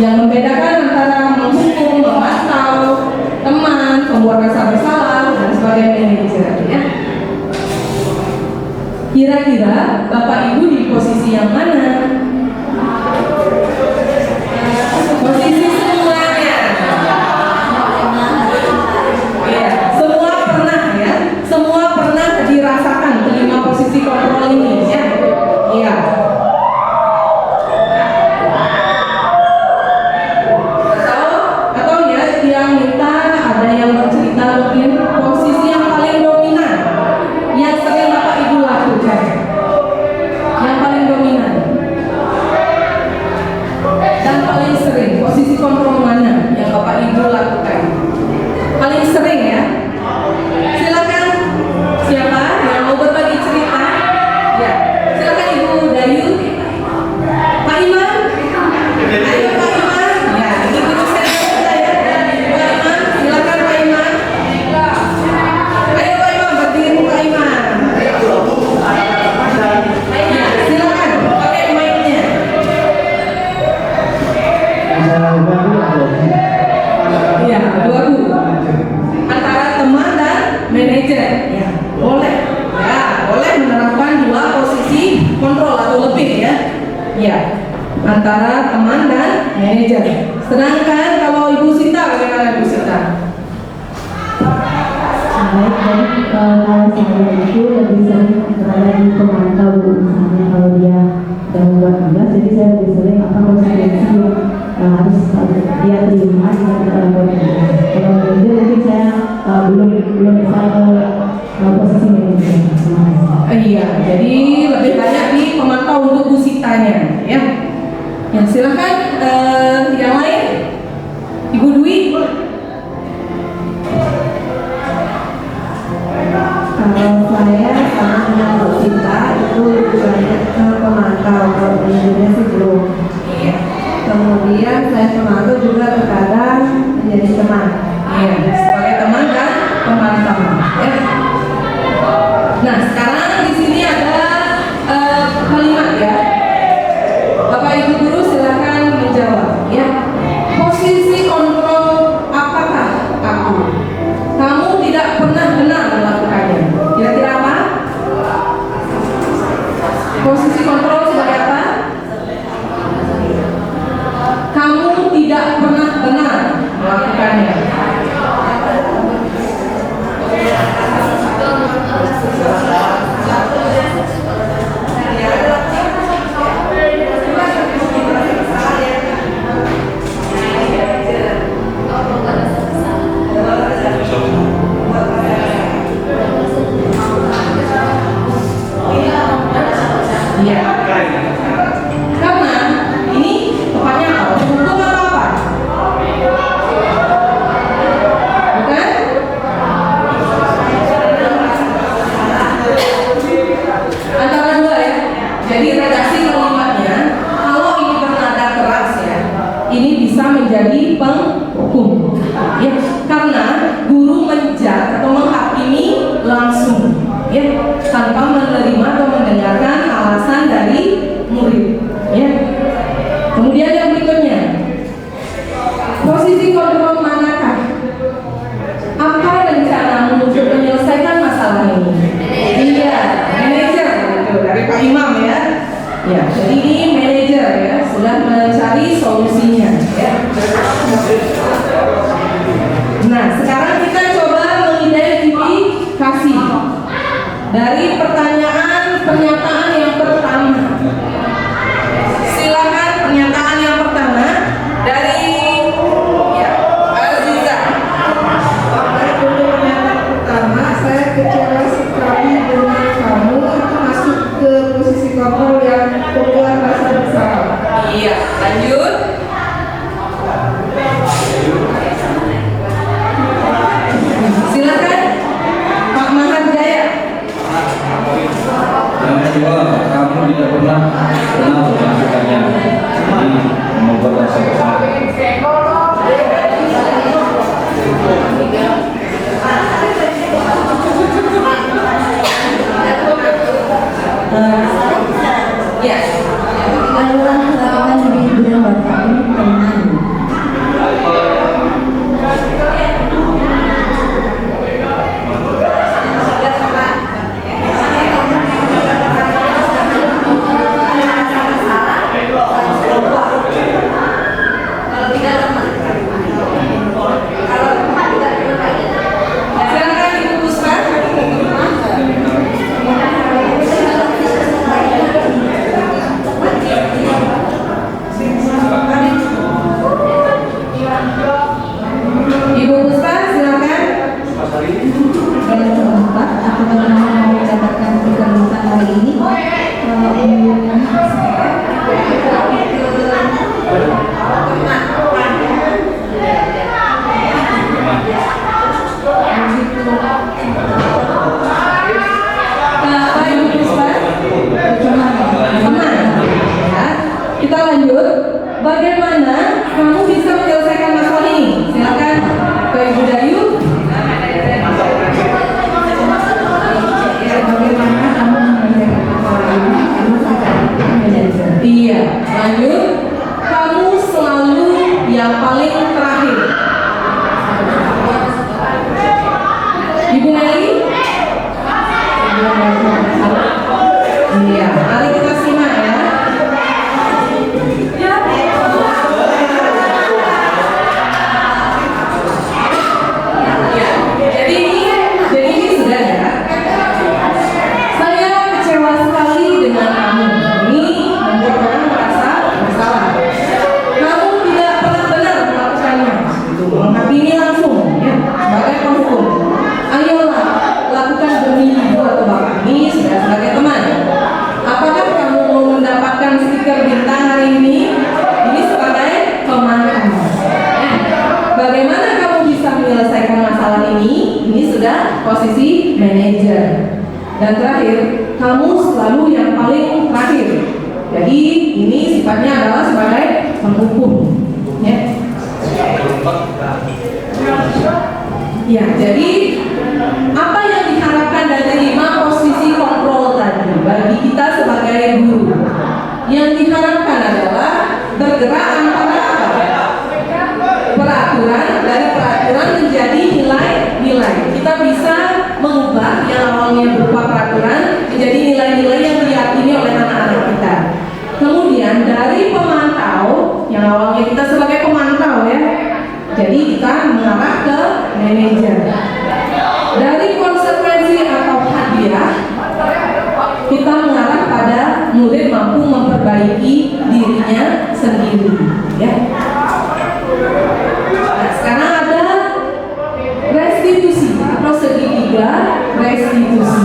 yang membedakan antara menghukum, memantau, teman, membuat rasa bersalah dan sebagai manajer, ya. Kira-kira Bapak Ibu di posisi yang mana? Posisi semuanya. Ya, semua pernah ya. Semua pernah dirasakan kelima posisi kontrol ini ya. Iya. Atau ya yang minta ada yang bercerita mungkin posisi yang paling dominan yang sering Bapak Ibu lakukan. Yang paling dominan dan paling sering, posisi kontrol mana yang Bapak Ibu lakukan? Paling sering ya. Silakan, siapa yang mau berbagi cerita? Ya, silakan Ibu Dayu. Pak Iman. Ayo Pak Iman. Ya, ini duduk saya ya. Pak Iman, silakan Pak Iman. Ayo Pak Iman, berdiri Pak Iman. Ya, silakan pakai mic-nya. Iya, dua guru antara teman dan manajer. Ya, boleh. Ya, boleh menerapkan dua posisi kontrol atau lebih ya. Ya, antara teman dan manajer. Sedangkan kalau Ibu Sinta, bagaimana Ibu Sinta? Baik, jadi kalau saya itu lebih sering berada di pemantau, misalnya kalau dia sudah membuat tugas, jadi saya lebih sering apa konsekuensi yang harus dia terima dengan membuat tugas. Kalau manajer mungkin saya belum bisa ke posisi manajer. Iya, jadi lebih banyak di pemantau untuk Bu Sintanya, ya. Ya, silakan yang lain, Ibu Dwi. Kalau saya sama dengan Bu Sinta itu lebih banyak ke pemantau, kalau manajernya sih belum. Iya. Kemudian saya pemantau juga terkadang menjadi ini langsung ya, sebagai penghukum. Ayolah lakukan demi ibu atau bapak ini sudah sebagai teman. Apakah kamu mau mendapatkan stiker bintang hari ini? Ini sebagai pemantau. Ya. Bagaimana kamu bisa menyelesaikan masalah ini? Ini sudah posisi manajer. Dan terakhir, kamu selalu yang paling terakhir. Jadi ini sifatnya adalah sebagai penghukum. Ya. Ya, jadi apa yang diharapkan dari 5 posisi kontrol tadi bagi kita sebagai guru? Yang diharapkan adalah bergerak antara apa? Peraturan, dari peraturan menjadi nilai-nilai. Kita bisa mengubah yang awalnya berupa peraturan menjadi nilai-nilai yang diyakini oleh anak-anak kita. Kemudian dari pemantau, yang awalnya kita sebagai pemantau ya, jadi kita mengarah ke manajer. Dari konsekuensi atau hadiah, kita mengarah pada murid mampu memperbaiki dirinya sendiri. Ya. Nah, sekarang ada restitusi atau segitiga restitusi.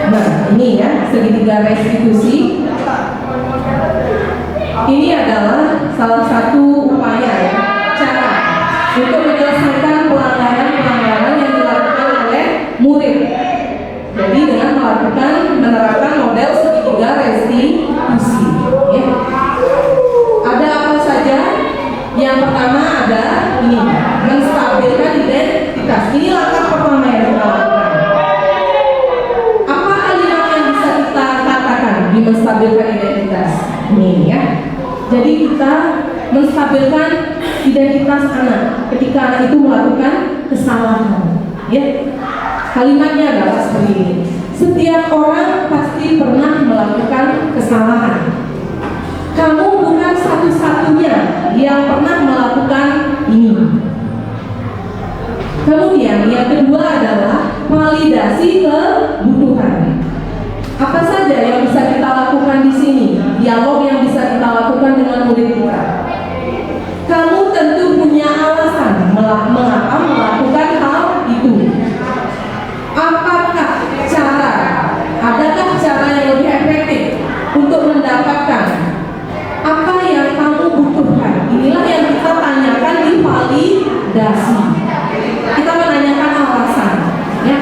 Nah, ini ya segitiga restitusi. Ini adalah salah satu upaya ya, cara untuk menyelesaikan pelanggaran-pelanggaran yang dilakukan oleh murid. Jadi dengan menerapkan model segitiga restitusi. Ya. Ada apa saja? Yang pertama ada ini, menstabilkan identitas. Ini langkah pertama yang kita lakukan. Apa kalimat yang bisa kita katakan di menstabilkan identitas? Ini ya. Jadi kita menstabilkan identitas anak ketika anak itu melakukan kesalahan. Ya. Kalimatnya adalah seperti ini. Setiap orang pasti pernah melakukan kesalahan. Kamu bukan satu-satunya yang pernah melakukan ini. Kemudian yang kedua adalah validasi kebutuhan. Apa saja yang bisa kita lakukan di sini? Dialog yang bisa kita lakukan dengan murid kita. Kamu tentu punya alasan mengapa melakukan hal itu. Adakah cara yang lebih efektif untuk mendapatkan apa yang kamu butuhkan? Inilah yang kita tanyakan di validasi. Kita menanyakan alasan, ya.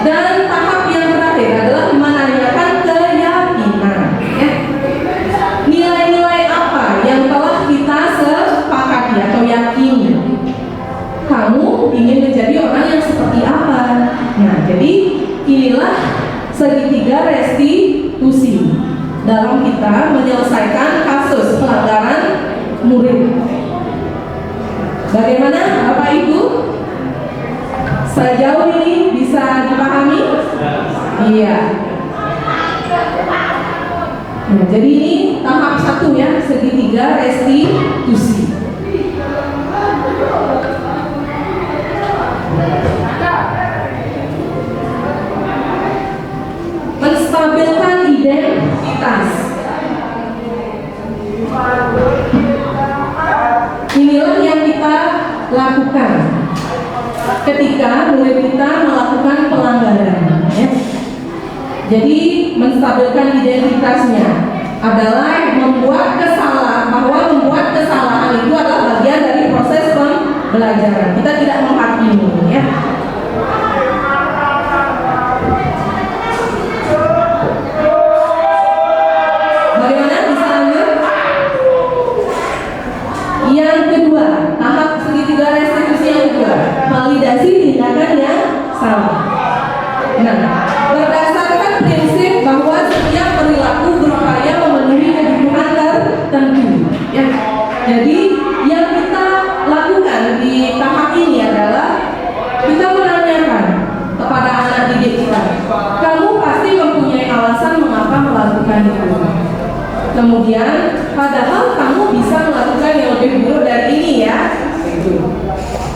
Dan tahap yang terakhir adalah menanyakan keyakinan, ya. Nilai-nilai apa yang telah kita sepakati atau yakini? Kamu ingin menjadi orang yang seperti apa? Nah, jadi inilah segitiga restitusi dalam kita menyelesaikan kasus pelanggaran murid. Bagaimana Bapak Ibu? Sejauh ini bisa dipahami? Iya. Nah, jadi ini tahap 1 ya, segitiga restitusi. Menstabilkan identitas. Inilah yang kita lakukan ketika murid kita melakukan pelanggaran, ya. Jadi menstabilkan identitasnya adalah membuat kesalahan itu adalah bagian dari proses pembelajaran. Kita tidak menghakimi, ya. Yang kedua, tahap segitiga restitusi yang kedua, validasi tindakan yang salah. Nah, berdasarkan prinsip bahwa setiap perilaku berupaya memenuhi kebutuhan tertentu, ya. Jadi yang kita lakukan di tahap ini adalah kita menanyakan kepada anak didik kita, kamu pasti mempunyai alasan mengapa melakukan itu. Kemudian, padahal kamu bisa melakukan yang lebih buruk dari ini ya.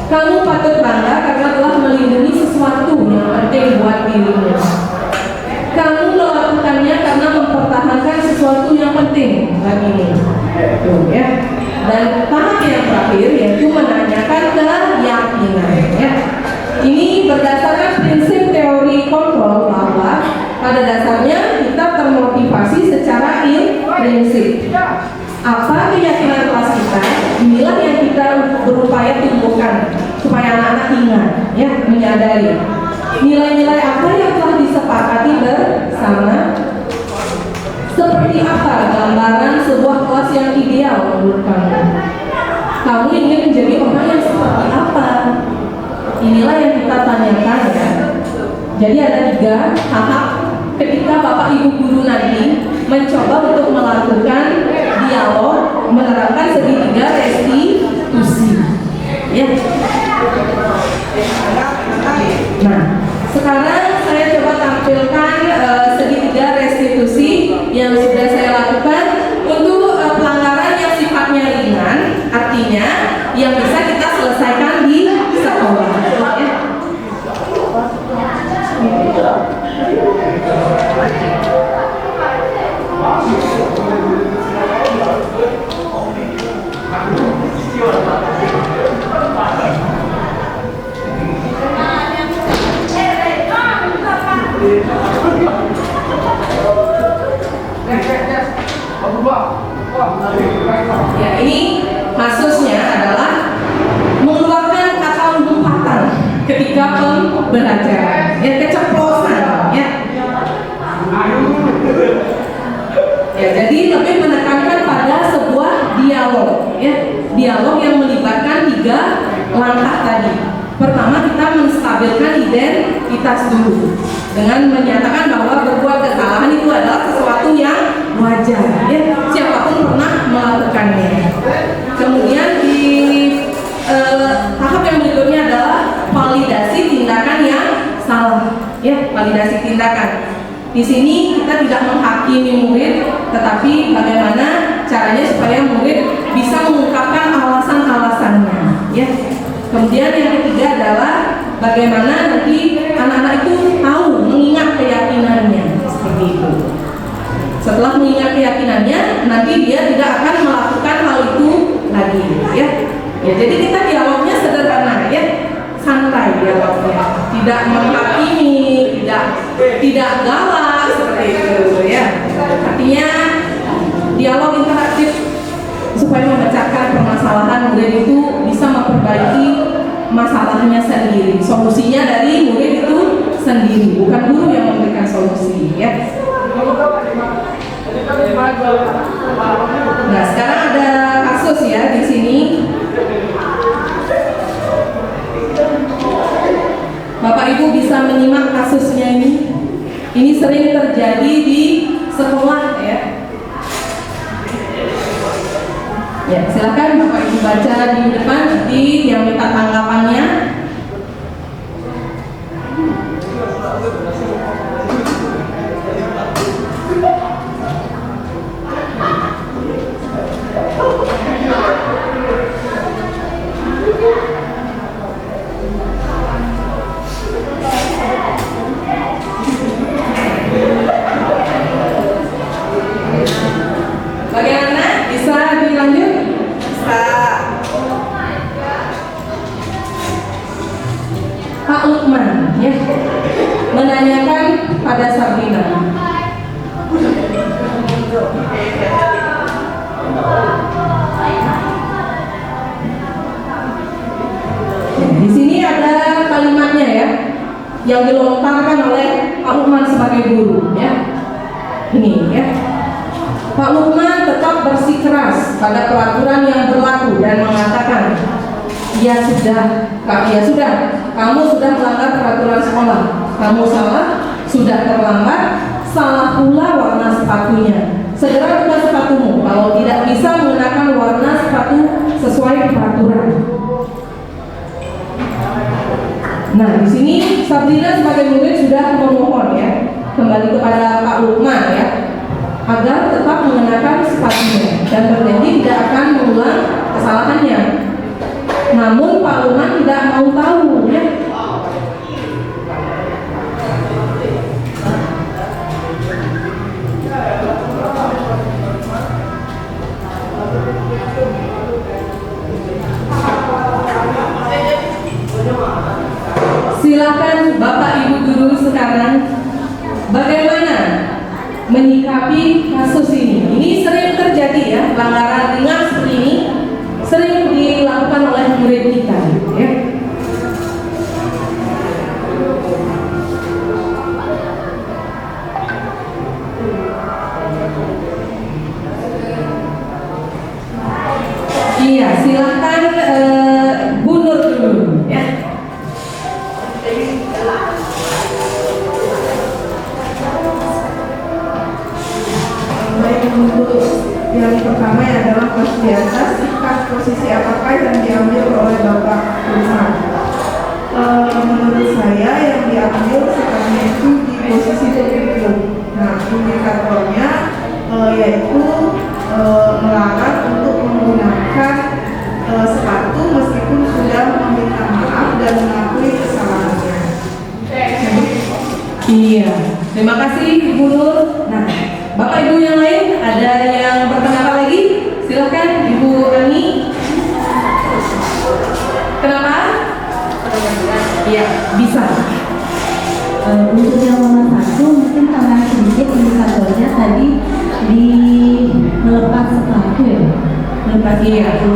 Kamu patut bangga karena telah melindungi sesuatu yang penting buat dirimu. Kamu melakukannya karena mempertahankan sesuatu yang penting bagimu. Ya. Dan tahap yang terakhir yaitu menanyakan menyadari nilai-nilai apa yang telah disepakati bersama. Seperti apa gambaran sebuah kelas yang ideal menurut kamu? Kamu ingin menjadi orang yang seperti apa? Inilah yang kita tanyakan ya. Jadi ada 3 tahap ketika Bapak Ibu guru nanti mencoba untuk melakukan dialog, menerapkan segitiga restitusi. Ya. Nah, sekarang saya coba tampilkan segitiga restitusi yang sudah saya lakukan untuk pelanggaran yang sifatnya ringan, artinya yang bisa kita selesaikan di sekolah. Ya. Ya, ini kasusnya adalah mengeluarkan kata lompatan ketika pembelajaran, ya keceplosan, ya. Ya, jadi lebih menekankan pada sebuah dialog, ya, dialog yang melibatkan 3 langkah tadi. Pertama, kita menstabilkan identitas dulu dengan menyatakan bahwa berbuat kesalahan itu adalah sesuatu yang wajar, ya, siapapun pernah melakukannya. Kemudian di tahap yang berikutnya adalah validasi tindakan yang salah, ya, validasi tindakan. Di sini kita tidak menghakimi murid, tetapi bagaimana caranya supaya murid bisa mengungkapkan alasan-alasannya, ya. Kemudian yang ketiga adalah bagaimana nanti anak-anak itu tahu mengingat keyakinannya, seperti itu. Setelah mengingat keyakinannya, nanti dia tidak akan melakukan hal itu lagi, ya. Ya, jadi kita dialognya sederhana, ya, santai dialognya, tidak menghakimi, tidak galak, seperti itu, ya. Artinya dialog interaktif supaya memecahkan permasalahan murid itu bisa memperbaiki masalahnya sendiri. Solusinya dari murid itu sendiri, bukan guru yang memberikan solusi, ya. Nah, sekarang ada kasus ya di sini. Bapak Ibu bisa menyimak kasusnya ini. Ini sering terjadi di sekolah, ya. Ya, silakan Bapak Ibu baca di depan di yang minta tanggapannya. Bagaimana? Bisa dilanjut? Bisa. Pak Lukman, ya, menanyakan pada Sabrina. Di sini ada kalimatnya, ya, yang dilontarkan oleh Pak Lukman sebagai guru, ya. Ini, ya. Pak Lukman tetap bersikeras pada peraturan yang berlaku dan mengatakan, ya sudah, kamu sudah melanggar peraturan sekolah, kamu salah, sudah terlambat, salah pula warna sepatunya. Segera buka sepatumu, kalau tidak bisa menggunakan warna sepatu sesuai peraturan. Nah, di sini Sabrina sebagai murid sudah memohon, ya, kembali kepada Pak Lukman, ya, agar tetap mengenakan sepatunya dan berjanji tidak akan mengulang kesalahannya. Namun Pak Lukman tidak mau tahu, ya. Silakan Bapak Ibu guru sekarang bagaimana menyikapi kasus ini. Ini sering terjadi, ya, pelanggaran ringan seperti ini sering dilakukan oleh murid kita, ya. Iya, terima kasih Ibu Nur. Nah, Bapak Ibu yang lain ada yang berpendapat lagi? Silakan Ibu Ani. Kenapa? Iya, bisa. Untuk yang nomor 1 mungkin tambahan sedikit indikatornya tadi di melepas sepatu ya. Melepas sepatu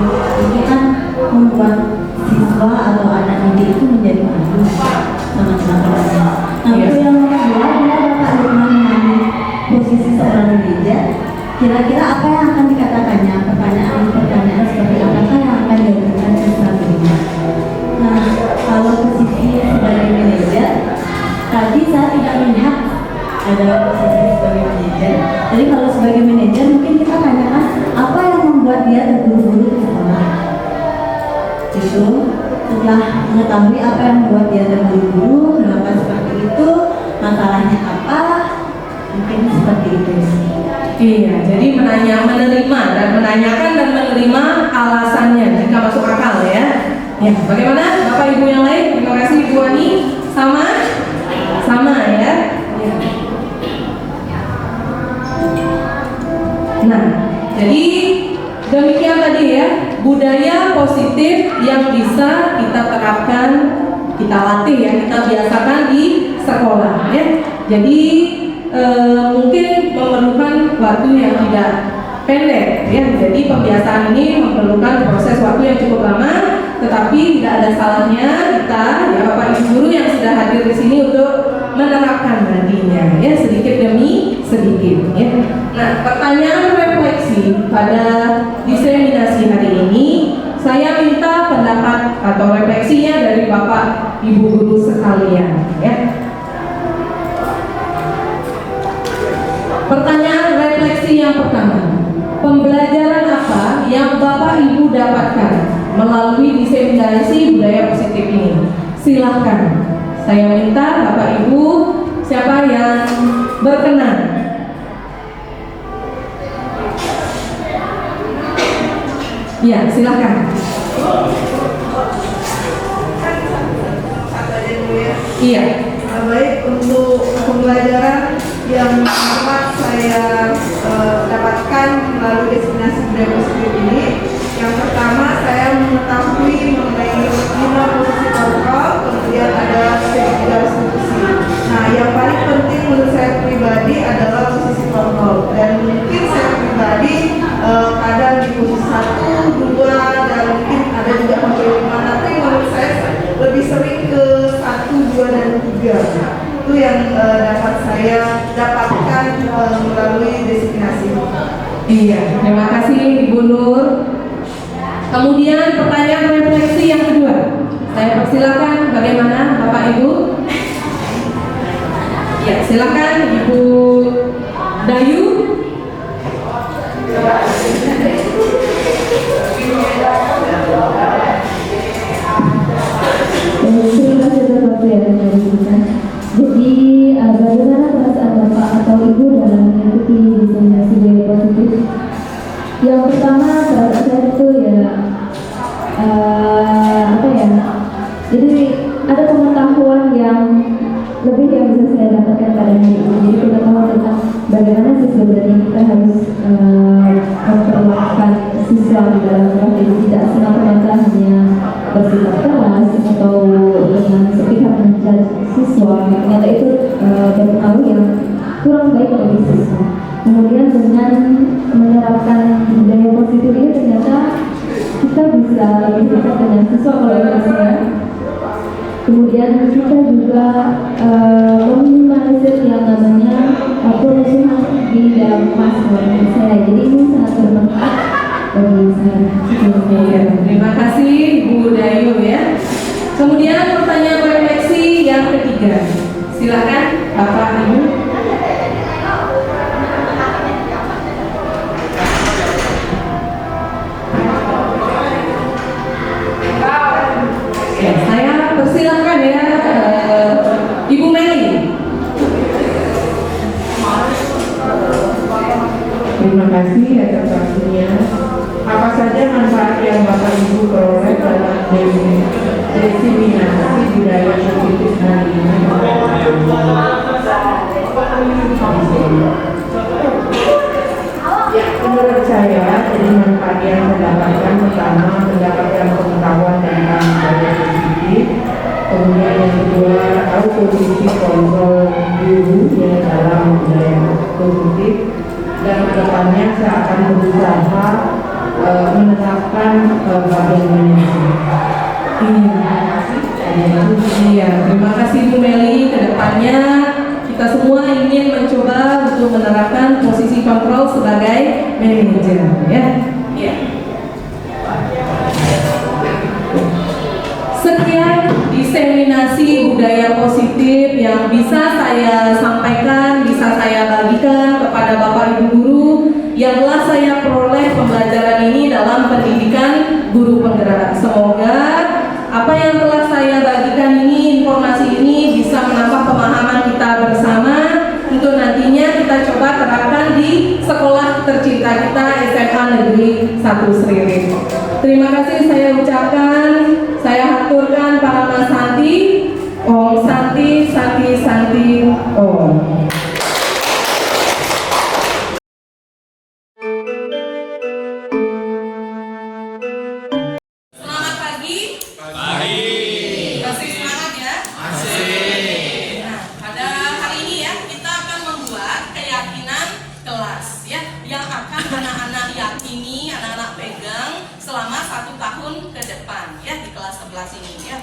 itu kan membuat siswa atau anak didik itu menjadi malu sama teman-temannya. Nah, untuk yang nomor 2 bila Bapak Lukman mengambil posisi seorang manajer, kira-kira apa yang akan dikatakannya? Pertanyaan seperti apakah yang akan dilakukan selanjutnya? Nah, kalau posisi sebagai manajer, tadi saya tidak melihat ada posisi sebagai manajer. Jadi kalau sebagai manajer mungkin kita tanyakan apa yang membuat dia terburu-buru di sekolah. Itu setelah mengetahui apa yang membuat dia terburu-buru melakukan seperti itu, masalahnya apa, mungkin seperti itu. Iya, jadi menerima dan menanyakan dan menerima alasannya jika masuk akal ya. Ya, bagaimana Bapak Ibu yang lain? Terima kasih Ibu Ani. Sama ya. Ya. Nah, jadi demikian tadi ya, budaya positif yang bisa kita terapkan, kita latih ya, kita biasakan di sekolah ya. Jadi mungkin memerlukan waktu yang tidak pendek ya. Jadi pembiasaan ini memerlukan proses waktu yang cukup lama, tetapi tidak ada salahnya kita ya Bapak Ibu guru yang sudah hadir di sini untuk menerapkan nantinya ya, sedikit demi sedikit ya. Nah, pertanyaan refleksi pada diseminasi hari ini, saya minta pendapat atau refleksinya dari Bapak Ibu guru sekalian ya. Pertanyaan refleksi yang pertama, pembelajaran apa yang Bapak Ibu dapatkan melalui diseminasi budaya positif ini? Silahkan, saya minta Bapak Ibu, siapa yang berkenan? Ya, silahkan. Iya. Baik, untuk pembelajaran yang dapat saya dapatkan melalui destinasi budaya positif ini, yang pertama saya mengetahui mengenai 5 posisi kontrol, kemudian ada segitiga institusi. Nah, yang paling penting menurut saya pribadi adalah posisi kontrol, dan mungkin saya pribadi kadang di posisi 1, 2, dan mungkin ada juga sampai 5, tapi menurut saya lebih sering ke 1, 2, dan 3. Itu yang dapat saya dapatkan melalui destinasi. Iya, terima kasih Ibu Nur. Kemudian pertanyaan refleksi yang kedua, saya persilakan bagaimana Bapak Ibu? Ya, silakan Ibu Dayu. Terima kasih atas waktu yang diberikan. Jadi bagaimana perasaan Bapak atau Ibu dalam mengikuti diseminasi budaya positif? Yang pertama perasaan saya itu ya jadi ada pengetahuan yang lebih yang bisa saya dapatkan pada hari ini. Jadi pengetahuan tentang bagaimana sih sebenarnya kita harus memperlakukan siswa di dalam kelas, jadi tidak semata-mata hanya bersikap keras atau dengan sepihak menjudge siswa. Ternyata itu pengetahuan yang kurang baik bagi siswa. Kemudian dengan menerapkan budaya positif ini ternyata kita bisa lebih dekat dengan siswa kalau menurut saya. Kemudian kita juga meminimalisir yang namanya perusuhan di dalam kelas menurut saya. Jadi ini sangat bermanfaat bagi saya. Iya, terima kasih Bu Dayu ya. Kemudian pertanyaan refleksi yang ketiga, silakan Bapak Ibu. Ya, saya persilakan ya Ibu Meli. Terima kasih atas waktunya. Apa saja manfaat yang Bapak Ibu peroleh dalam diseminasi budaya positif hari ini? jadi manfaat yang mendapatkan pertama mendapatkan pengetahuan tentang budaya positif, kemudian yang kedua tahu posisi kontrol guru yang dalam budaya positif, dan kedepannya saya akan berusaha menerapkan bagaimana. Iya, terima kasih Bu Meli. Kedepannya kita semua ingin mencoba untuk menerapkan posisi kontrol sebagai manajer, ya. Iya. Sekian diseminasi budaya positif yang bisa saya sampaikan, bisa saya bagikan kepada Bapak Ibu guru yang telah saya peroleh pembelajaran ini dalam pendidikan guru penggerak. Semoga apa yang telah saya bagikan ini, informasi ini bisa menambah pemahaman kita bersama untuk nantinya kita coba terapkan di sekolah tercinta kita SMA Negeri 1 Sririt. Terima kasih saya ucapkan, saya haturkan para Mas Santi, Om Santi, Santi, Santi, Om. Selamat pagi. Masih semangat ya? Masih. Nah, pada hari ini ya kita akan membuat keyakinan kelas ya, yang akan anak-anak yakini, anak-anak pegang selama 1 tahun ke depan ya di kelas 11 ini ya.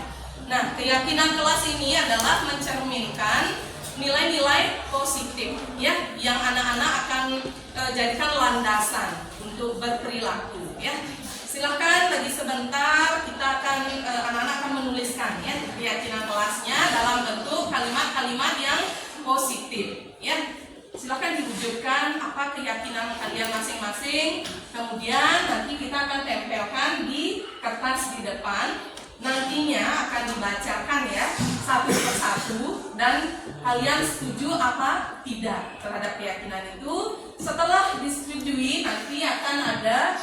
Nah, keyakinan kelas ini adalah mencerminkan nilai-nilai positif ya, yang anak-anak akan jadikan landasan untuk berperilaku ya. Silahkan lagi sebentar, kita akan anak-anak akan menuliskan ya keyakinan kelasnya dalam bentuk kalimat-kalimat yang positif ya. Silahkan diwujudkan apa keyakinan kalian masing-masing. Kemudian nanti kita akan tempelkan di kertas di depan. Nantinya akan dibacakan ya satu persatu dan kalian setuju apa tidak terhadap keyakinan itu. Setelah disetujui nanti akan ada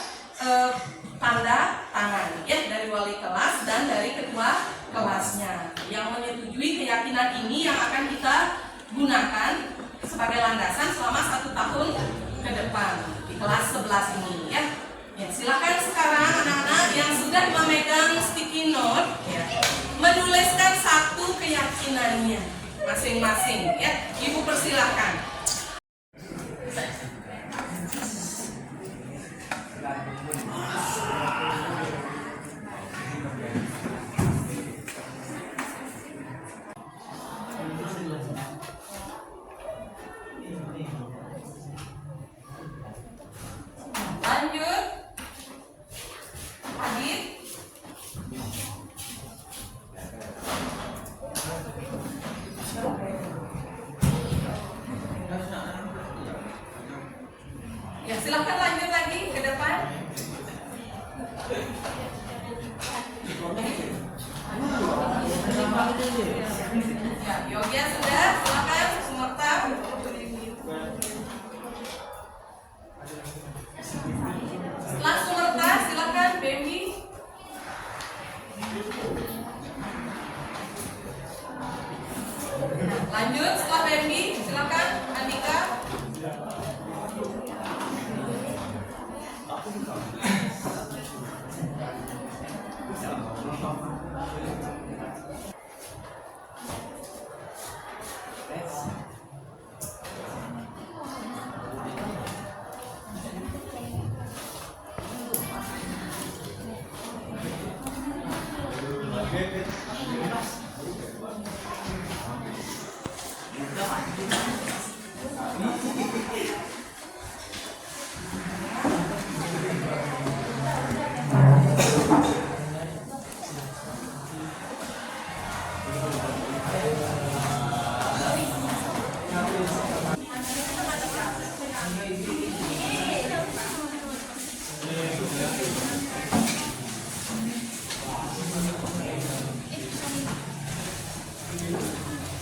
tanda tangan ya dari wali kelas dan dari ketua kelasnya yang menyetujui keyakinan ini yang akan kita gunakan sebagai landasan selama 1 tahun ke depan di kelas 11 ini ya. Ya, silakan sekarang anak-anak yang sudah memegang sticky note ya, menuliskan satu keyakinannya masing-masing ya. Ibu persilakan. Lanjut. Adit. Ya, silahkan lanjut lagi ke depan. Ya, Yoga sudah, silakan Sumerta. Setelah Sumerta, silakan Baby. Lanjut, setelah Baby, silakan Andika.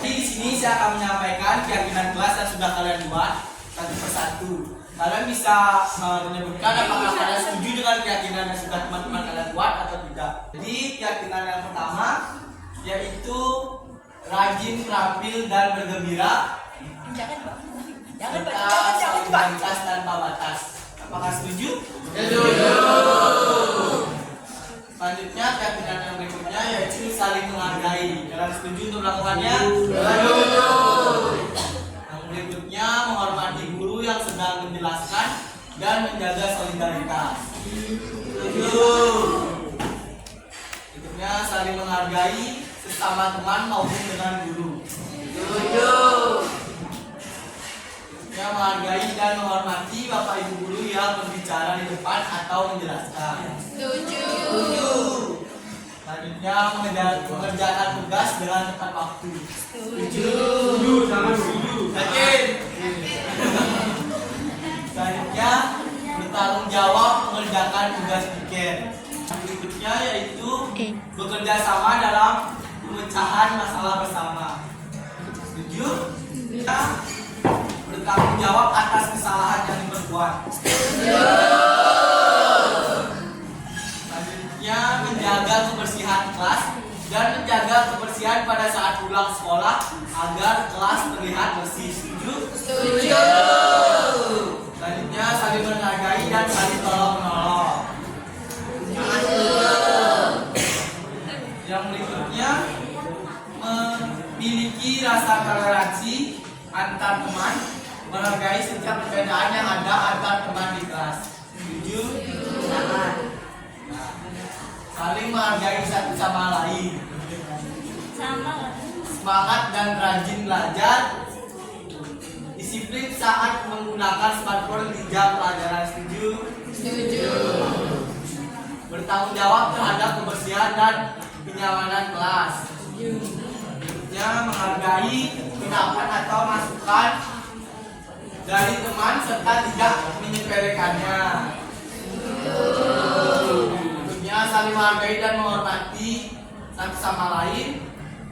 Di sini saya akan menyampaikan keyakinan kelas yang sudah kalian buat satu persatu. Kalian bisa menyebutkan apakah kalian setuju dengan keyakinan yang sudah teman-teman kalian buat atau tidak. Jadi keyakinan yang pertama yaitu rajin, terampil, dan bergembira. Serta solidaritas tanpa batas. Apakah setuju? Selanjutnya keyakinan yang berikutnya yaitu saling menghargai. Kalian setuju untuk melakukannya? Yang berikutnya menghormati guru yang sedang menjelaskan dan menjaga solidaritas. Setuju. Berikutnya saling menghargai sesama teman maupun dengan guru. Setuju. Berikutnya menghargai dan menghormati bapak ibu guru yang berbicara di depan atau menjelaskan. Setuju. Selanjutnya mengerjakan tugas dengan tepat waktu. Setuju. Sangat setuju. Yakin? Selanjutnya bertanggung jawab mengerjakan tugas pikir. Yang berikutnya yaitu bekerja sama dalam pemecahan masalah bersama. Setuju? Kita bertanggung jawab atas kesalahan yang diperbuat. Selanjutnya menjaga kebersihan kelas dan menjaga kebersihan pada saat pulang sekolah agar kelas terlihat bersih. Setuju? Setuju. Selanjutnya saling menghargai dan saling tolong-menolong. Yang berikutnya memiliki rasa toleransi antar teman, menghargai setiap perbedaan yang ada antar teman di kelas. Setuju? Saling menghargai satu sama lain. Semangat dan rajin belajar. Disiplin saat menggunakan smartphone di jam pelajaran. Setuju? Setuju. Bertanggung jawab terhadap kebersihan dan kenyamanan kelas. Selanjutnya menghargai pendapat atau masukan dari teman serta tidak menyepelekannya. Berikutnya saling menghargai dan menghormati satu sama lain.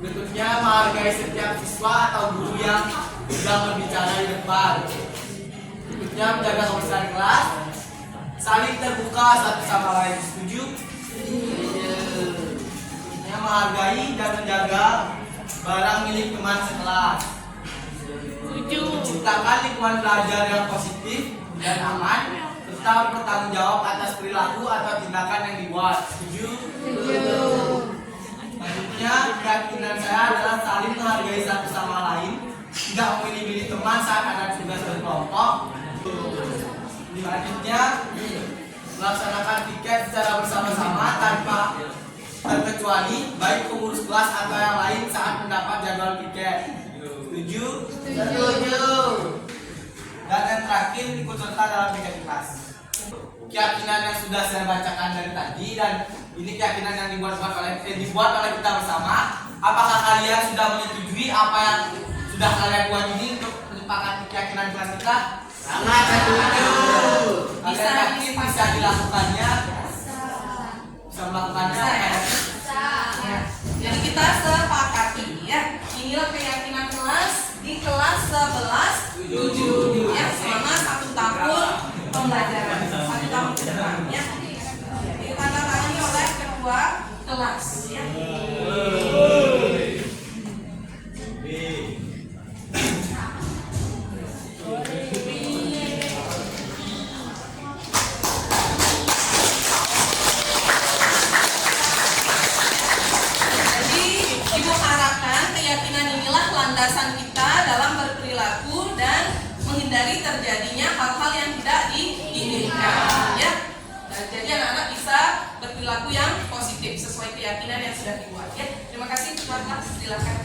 Berikutnya menghargai setiap siswa atau guru yang sedang berbicara di depan. Berikutnya menjaga kebersihan kelas. Saling terbuka satu sama lain. Setuju? Berikutnya menghargai dan menjaga barang milik teman sekelas. Menciptakan lingkungan belajar yang positif dan aman, serta bertanggung jawab atas perilaku atau tindakan yang dibuat. Setuju? Selanjutnya, keyakinan saya adalah saling menghargai satu sama lain, tidak memilih-milih teman saat ada tugas berkelompok. Selanjutnya, melaksanakan piket secara bersama-sama tanpa terkecuali baik pengurus kelas atau yang lain saat mendapat jadwal piket. Setuju? Setuju. Dan yang terakhir, ikut serta dalam piket kelas. Keyakinan yang sudah saya bacakan dari tadi dan ini keyakinan yang dibuat oleh kita bersama. Apakah kalian sudah menyetujui apa yang sudah kalian buat ini untuk menyepakati keyakinan kelas kita? Sangat setuju. Kalian yakin bisa dilakukannya? Bisa melakukannya? Bisa. Ya. Jadi kita sepakati ya. Inilah keyakinan kelas di kelas 11 7 ya selama 1 tahun pembelajaran. 1 tahun ke depan ya. Ditandatangani oleh ketua kelas ya. Landasan kita dalam berperilaku dan menghindari terjadinya hal-hal yang tidak diinginkan ya. Dan jadi anak-anak bisa berperilaku yang positif sesuai keyakinan yang sudah dibuat ya. Terima kasih ketua kelas, silakan.